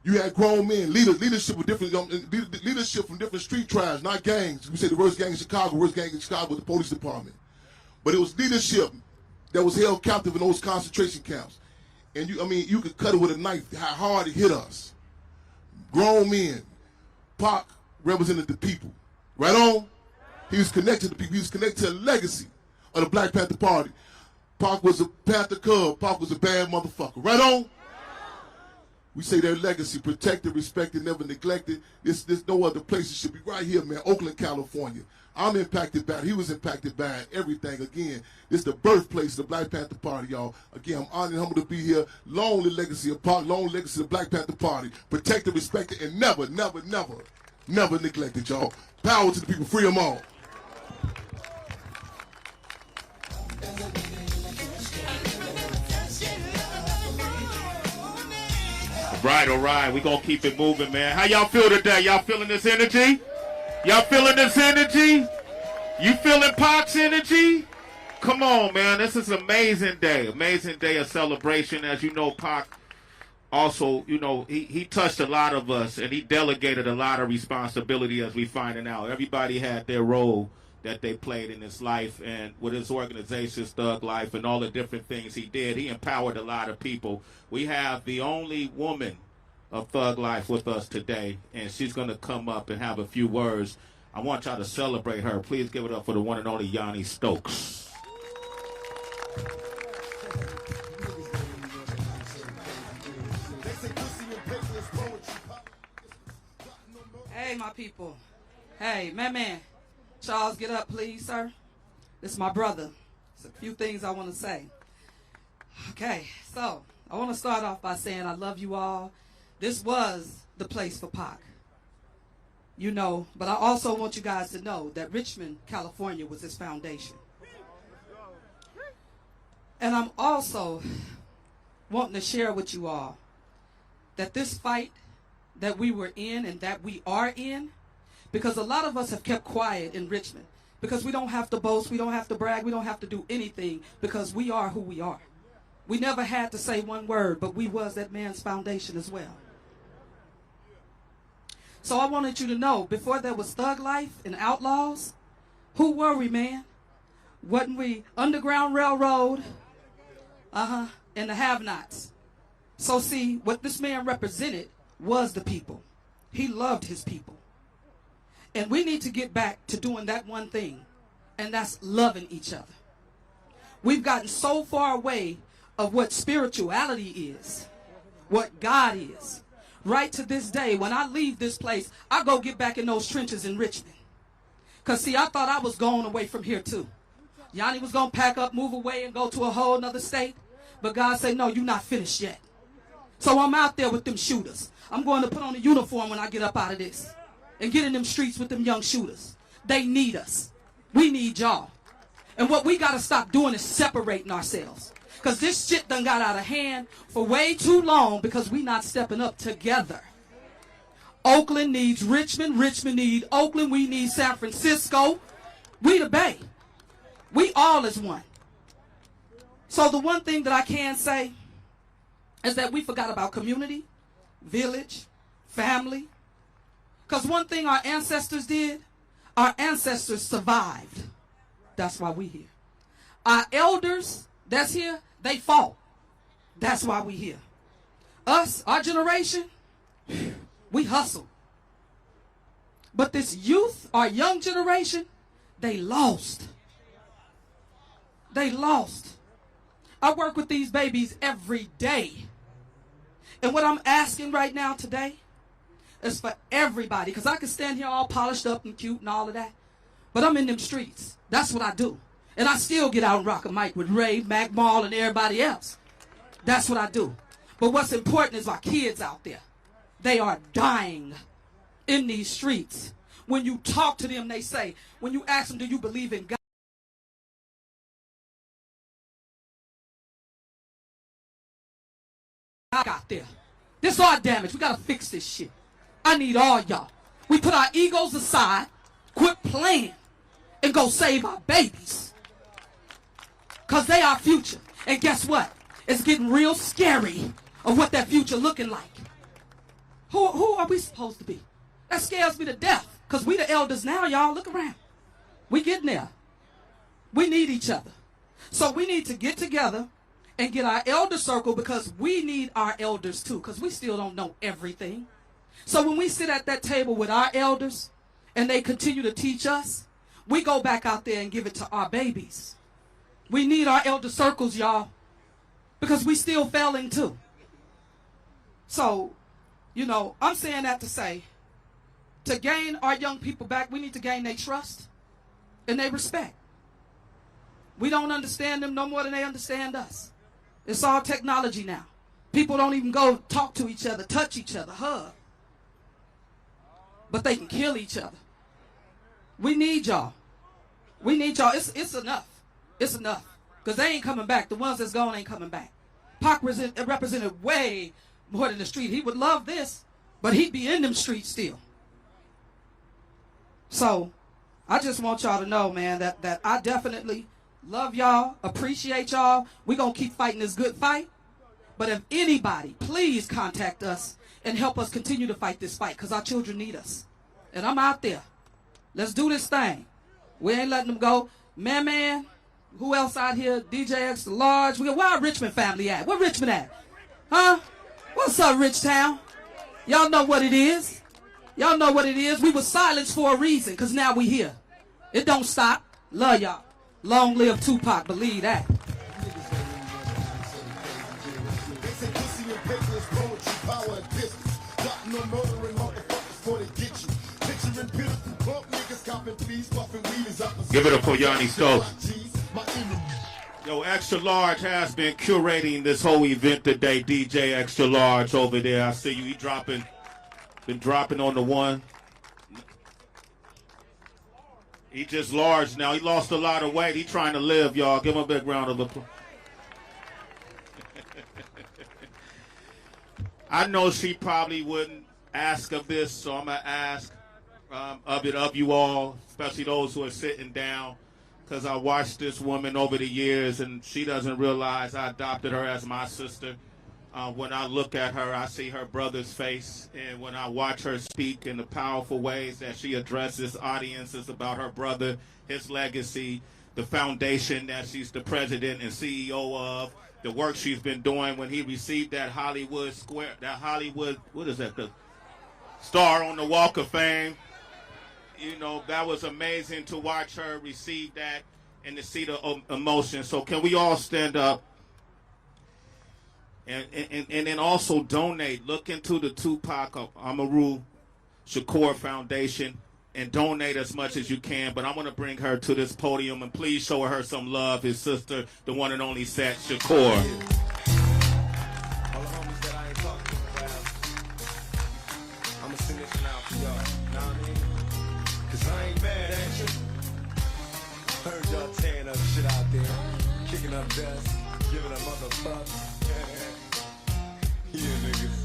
You had grown men, leadership from different street tribes, not gangs. We said the worst gang in Chicago was the police department. But it was leadership that was held captive in those concentration camps. And you could cut it with a knife, how hard it hit us. Grown men. Pac represented the people. Right on? He was connected to people. He was connected to the legacy of the Black Panther Party. Pac was a Panther Cub. Pac was a bad motherfucker. Right on? We say their legacy, protected, respected, never neglected. There's no other place. It should be right here, man. Oakland, California. I'm impacted by it. He was impacted by it. Everything. Again, this is the birthplace of the Black Panther Party, y'all. Again, I'm honored and humbled to be here. Long live legacy of Pac, long legacy of the Black Panther Party. Protected, respected, and never, never, never, never neglected, y'all. Power to the people. Free them all. All right. We're going to keep it moving, man. How y'all feel today? Y'all feeling this energy? Y'all feeling this energy? You feeling Pac's energy? Come on, man. This is an amazing day. Amazing day of celebration. As you know, Pac also, he touched a lot of us, and he delegated a lot of responsibility, as we finding out. Everybody had their role that they played in his life, and with his organization's Thug Life and all the different things he did, he empowered a lot of people. We have the only woman of Thug Life with us today, and she's going to come up and have a few words. I want y'all to celebrate her. Please give it up for the one and only Yanni Stokes. Hey, my people. Hey, man. Charles, get up, please, sir. This is my brother. There's a few things I want to say. Okay, so I want to start off by saying I love you all. This was the place for Pac. But I also want you guys to know that Richmond, California was his foundation. And I'm also wanting to share with you all that this fight that we were in and that we are in, because a lot of us have kept quiet in Richmond, because we don't have to boast, we don't have to brag, we don't have to do anything, because we are who we are. We never had to say one word, but we was that man's foundation as well. So I wanted you to know, before there was Thug Life and Outlaws, who were we, man? Wasn't we Underground Railroad? And the have-nots. So see, what this man represented was the people. He loved his people. And we need to get back to doing that one thing, and that's loving each other. We've gotten so far away of what spirituality is, what God is. Right to this day, when I leave this place, I go get back in those trenches in Richmond. Because, see, I thought I was going away from here, too. Yanni was going to pack up, move away, and go to a whole nother state. But God said, no, you're not finished yet. So I'm out there with them shooters. I'm going to put on a uniform when I get up out of this and get in them streets with them young shooters. They need us. We need y'all. And what we got to stop doing is separating ourselves. Because this shit done got out of hand for way too long because we not stepping up together. Oakland needs Richmond. Richmond needs Oakland. We need San Francisco. We the Bay. We all is one. So the one thing that I can say is that we forgot about community, village, family. Because one thing our ancestors did, our ancestors survived. That's why we here. Our elders that's here, they fought. That's why we here. Us, our generation, we hustle. But this youth, our young generation, they lost. They lost. I work with these babies every day. And what I'm asking right now today is for everybody, because I can stand here all polished up and cute and all of that, but I'm in them streets. That's what I do. And I still get out and rock a mic with Ray, Mac Mall, and everybody else. That's what I do. But what's important is our kids out there. They are dying in these streets. When you talk to them, they say, when you ask them, do you believe in God? I got there. This our damage. We got to fix this shit. I need all y'all. We put our egos aside, quit playing, and go save our babies. Because they are future. And guess what? It's getting real scary of what that future looking like. Who are we supposed to be? That scares me to death. Because we the elders now, y'all. Look around. We getting there. We need each other. So we need to get together and get our elder circle, because we need our elders too, because we still don't know everything. So when we sit at that table with our elders and they continue to teach us, we go back out there and give it to our babies. We need our elder circles, y'all, because we still failing too. So, you know, I'm saying that to say, to gain our young people back, we need to gain their trust and their respect. We don't understand them no more than they understand us. It's all technology now. People don't even go talk to each other, touch each other, hug. But they can kill each other. We need y'all. We need y'all. It's enough. It's enough. Because they ain't coming back. The ones that's gone ain't coming back. Pac represented way more than the street. He would love this, but he'd be in them streets still. So I just want y'all to know, man, that I definitely love y'all, appreciate y'all. We're going to keep fighting this good fight. But if anybody, please contact us and help us continue to fight this fight, because our children need us. And I'm out there. Let's do this thing. We ain't letting them go. Man, who else out here? DJ Extra Large. Where our Richmond family at? Where Richmond at? Huh? What's up, Richtown? Y'all know what it is. Y'all know what it is. We were silenced for a reason, because now we here. It don't stop. Love y'all. Long live Tupac. Believe that. Give it up for Yanni Stokes. Yo, Extra Large has been curating this whole event today. DJ Extra Large over there. I see you. He been dropping on the one. He just large now. He lost a lot of weight. He trying to live, y'all. Give him a big round of applause. I know she probably wouldn't ask of this, so I'm going to ask of you all, especially those who are sitting down, because I watched this woman over the years, and she doesn't realize I adopted her as my sister. When I look at her, I see her brother's face, and when I watch her speak in the powerful ways that she addresses audiences about her brother, his legacy, the foundation that she's the president and CEO of, the work she's been doing when he received that Hollywood, what is that, the star on the Walk of Fame. You know, that was amazing to watch her receive that and to see the emotion. So can we all stand up? And then also donate. Look into the Tupac Shakur Foundation and donate as much as you can. But I'm going to bring her to this podium, and please show her some love, his sister, the one and only Sat Shakur. All the homies that I ain't talking about, I'ma sing this one out for y'all. Know what I mean? Cause I ain't mad at you. Heard y'all tearing up shit out there, kicking up dust, giving up motherfuckers. Yeah, niggas.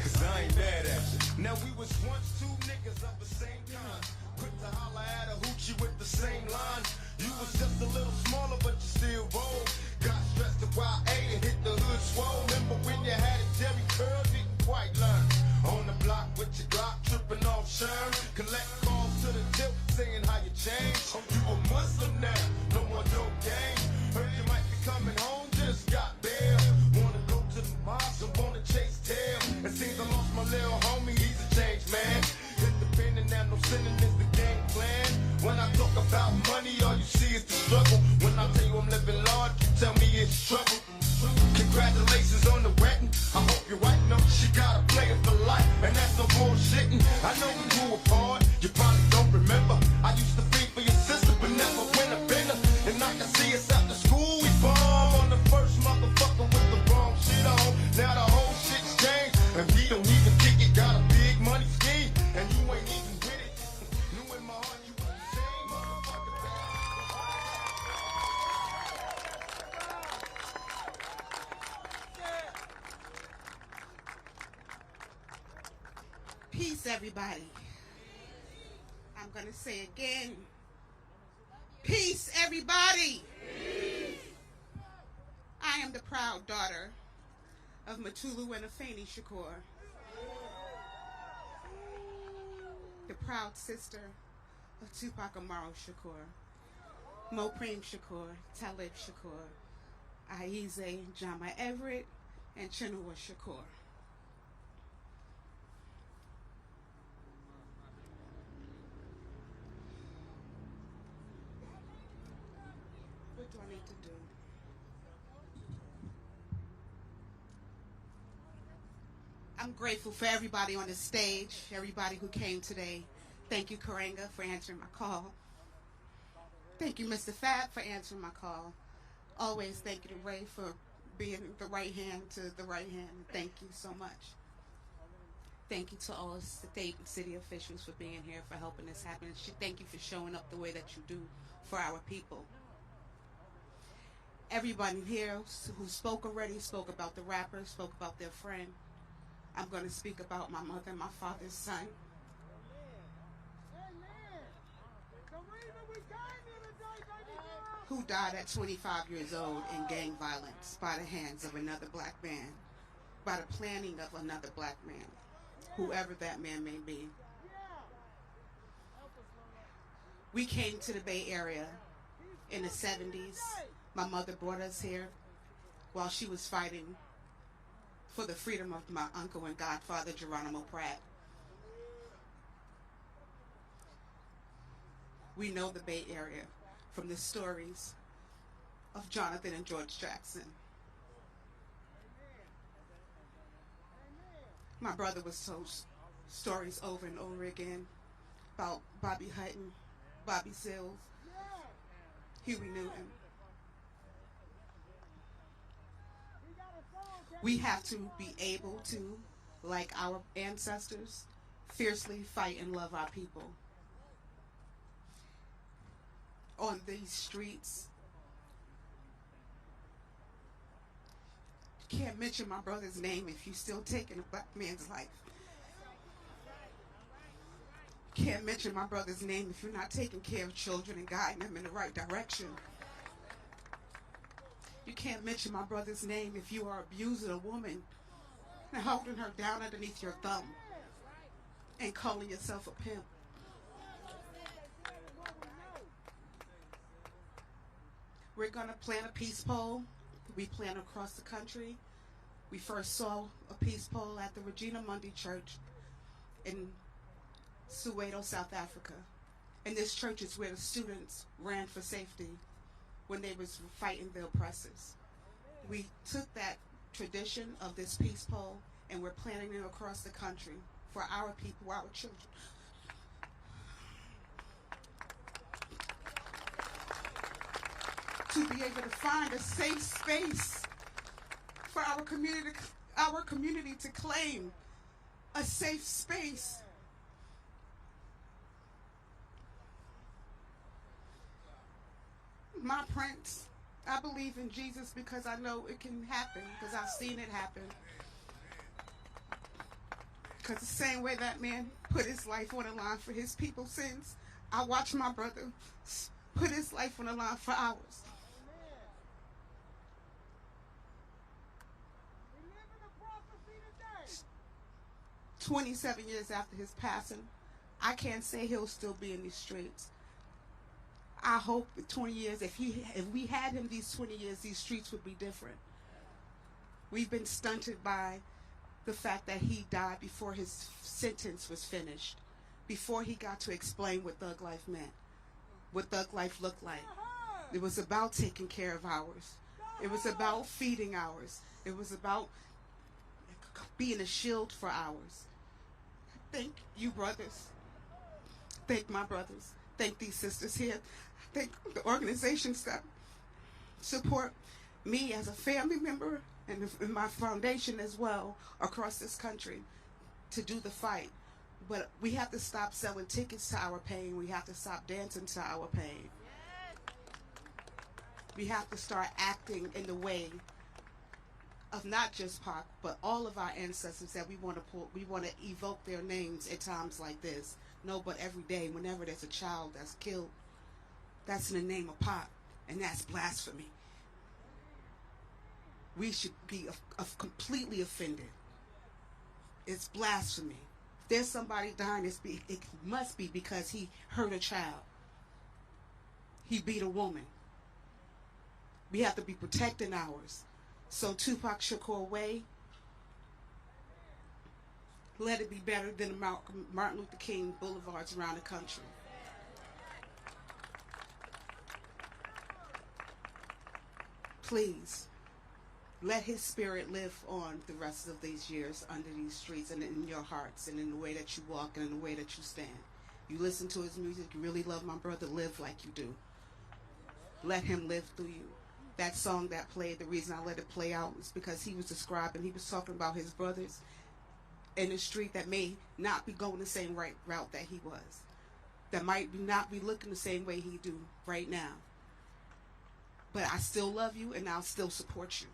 Cause I ain't mad at you. Now we was once two niggas of the same kind. Quick to holler at a hoochie with the same line. You was just a little smaller, but you still roll. Got stressed to YA and hit the hood swole. Remember when you had it, Jerry Curl, didn't quite learn. On the block with your Glock, tripping off Sherm. Collect calls to the tip, saying how you changed. Oh, you a Muslim now, no more dope game. Heard you might be coming home, just got bail. Wanna go to the mosque and wanna chase tail. It seems I lost my little homie, he's a changed man. Independent and no sinning is the game plan. When I talk about money, all you see is the struggle. When I tell you I'm living large, you tell me it's trouble. Congratulations on the wedding. I hope you're right. No, she gotta play it for life, and that's no bullshitting. I know we grew apart. You probably don't remember. I used to feed for your sister, but never win a bender. And I can see us after school. We bomb on the first motherfucker with the wrong shit on. Now the whole shit's changed, and we don't even kick it. Got a big money scheme, and you ain't even with it. Knew in my heart you were the same motherfucker. Peace, everybody. I'm going to say again. Peace, everybody. Peace. I am the proud daughter of Mutulu and Afeni Shakur. The proud sister of Tupac Shakur. Mopreme Shakur, Talib Shakur, Aize, Jama Everett, and Chinua Shakur. What do I need to do? I'm grateful for everybody on the stage, everybody who came today. Thank you, Karanga, for answering my call. Thank you, Mr. Fab, for answering my call. Always thank you to Ray for being the right hand to the right hand. Thank you so much. Thank you to all state and city officials for being here, for helping this happen. Thank you for showing up the way that you do for our people. Everybody here who spoke already spoke about the rapper, spoke about their friend. I'm going to speak about my mother and my father's son. Who died at 25 years old in gang violence by the hands of another black man, by the planning of another black man, whoever that man may be. We came to the Bay Area in the 70s. My mother brought us here while she was fighting for the freedom of my uncle and godfather, Geronimo Pratt. We know the Bay Area from the stories of Jonathan and George Jackson. My brother was told stories over and over again about Bobby Hutton, Bobby Seals, Huey Newton. We have to be able to, like our ancestors, fiercely fight and love our people. On these streets, you can't mention my brother's name if you're still taking a black man's life. You can't mention my brother's name if you're not taking care of children and guiding them in the right direction. You can't mention my brother's name if you are abusing a woman and holding her down underneath your thumb and calling yourself a pimp. We're going to plant a peace pole. We plant across the country. We first saw a peace pole at the Regina Mundi Church in Soweto, South Africa. And this church is where the students ran for safety when they was fighting the oppressors. We took that tradition of this peace pole and we're planting it across the country for our people, our children. To be able to find a safe space for our community to claim a safe space. My prince, I believe in Jesus because I know it can happen, because I've seen it happen. Because the same way that man put his life on the line for his people's sins, I watched my brother put his life on the line for ours. 27 years after his passing, I can't say he'll still be in these streets. I hope in 20 years, if we had him these 20 years, these streets would be different. We've been stunted by the fact that he died before his sentence was finished, before he got to explain what thug life meant, what thug life looked like. It was about taking care of ours. It was about feeding ours. It was about being a shield for ours. Thank you, brothers. Thank my brothers. Thank these sisters here. Thank the organizations that support me as a family member and my foundation as well across this country to do the fight. But we have to stop selling tickets to our pain. We have to stop dancing to our pain. We have to start acting in the way of not just Pac, but all of our ancestors that we want to evoke their names at times like this. No, but every day, whenever there's a child that's killed, that's in the name of Pac, and that's blasphemy. We should be completely offended. It's blasphemy. If there's somebody dying, it must be because he hurt a child. He beat a woman. We have to be protecting ours. So Tupac Shakur way, let it be better than the Martin Luther King boulevards around the country. Please, let his spirit live on the rest of these years under these streets and in your hearts and in the way that you walk and in the way that you stand. You listen to his music, you really love my brother, live like you do. Let him live through you. That song that played, the reason I let it play out is because he was describing, he was talking about his brothers in the street that may not be going the same route that he was, that might not be looking the same way he do right now. But I still love you and I'll still support you.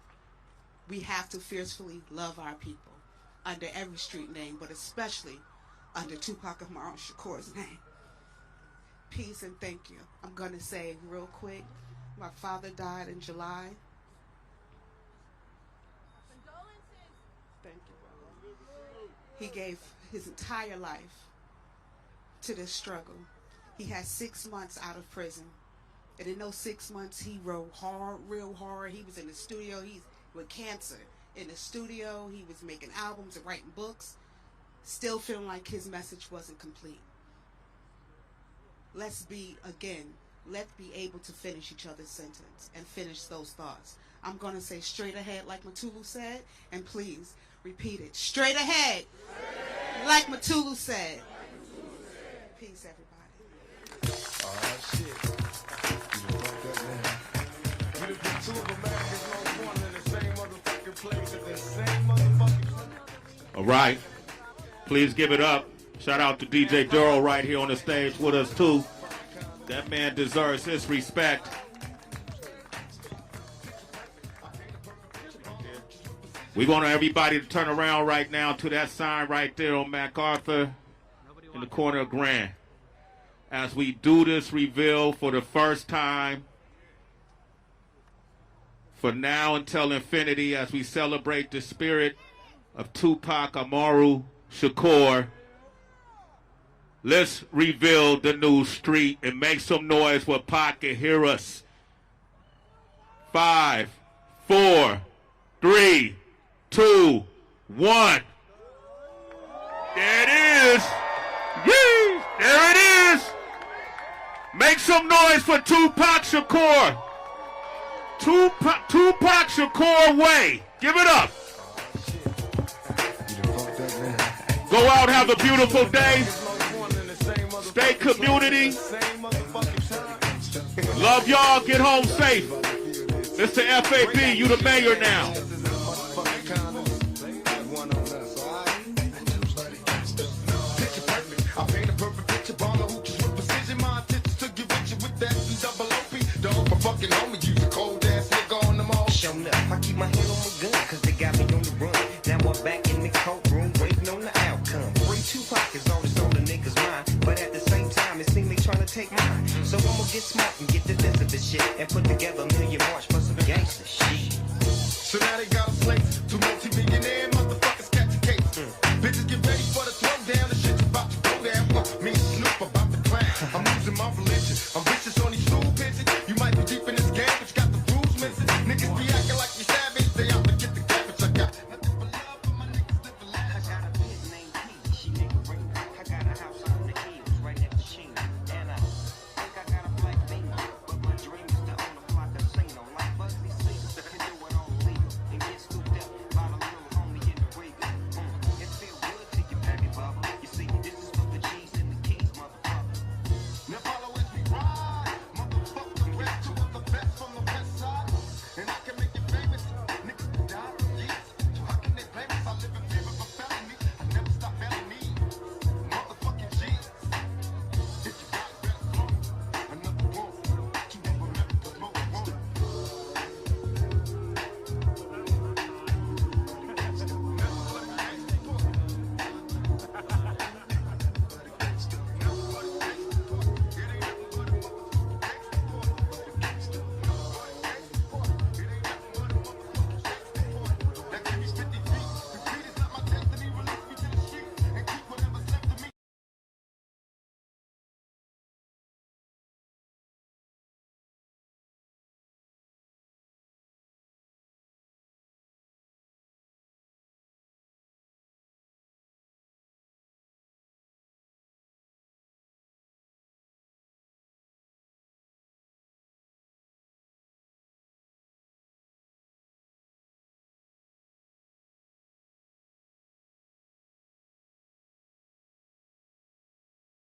We have to fiercely love our people under every street name, but especially under Tupac Shakur's name. Peace and thank you. I'm going to say real quick, my father died in July. Thank you, brother. He gave his entire life to this struggle. He had 6 months out of prison. And in those 6 months, he wrote hard, real hard. He was in the studio. He's with cancer. In the studio, he was making albums and writing books. Still feeling like his message wasn't complete. Let's be able to finish each other's sentence and finish those thoughts. I'm going to say straight ahead like Matulu said, and please repeat it. Straight ahead, like Matulu said. Peace, everybody. Oh, shit. You done put two of America's most wanted in the same motherfucking place at the same motherfucking place. All right. Please give it up. Shout out to DJ Duro right here on the stage with us, too. That man deserves his respect. We want everybody to turn around right now to that sign right there on MacArthur in the corner of Grand. As we do this reveal for the first time, for now until infinity, as we celebrate the spirit of Tupac Amaru Shakur, let's reveal the new street and make some noise where Pac can hear us. 5, 4, 3, 2, 1. There it is. Yee! There it is. Make some noise for Tupac Shakur. Tupac Shakur way. Give it up. Go out, have a beautiful day. Stay community. Love y'all. Get home safe. Mr. FAB, you the mayor now. Fucking homie, you the cold ass nigga on the mall. Showing up, I keep my hand on my gun, cause they got me on the run. Now I'm back in the courtroom, waiting on the outcome. Free Tupac is always on the niggas' mind, but at the same time, it seems they trying to take mine. So I'ma get smart and get the list of this shit, and put together a million march for some gangster shit. So now they got a slave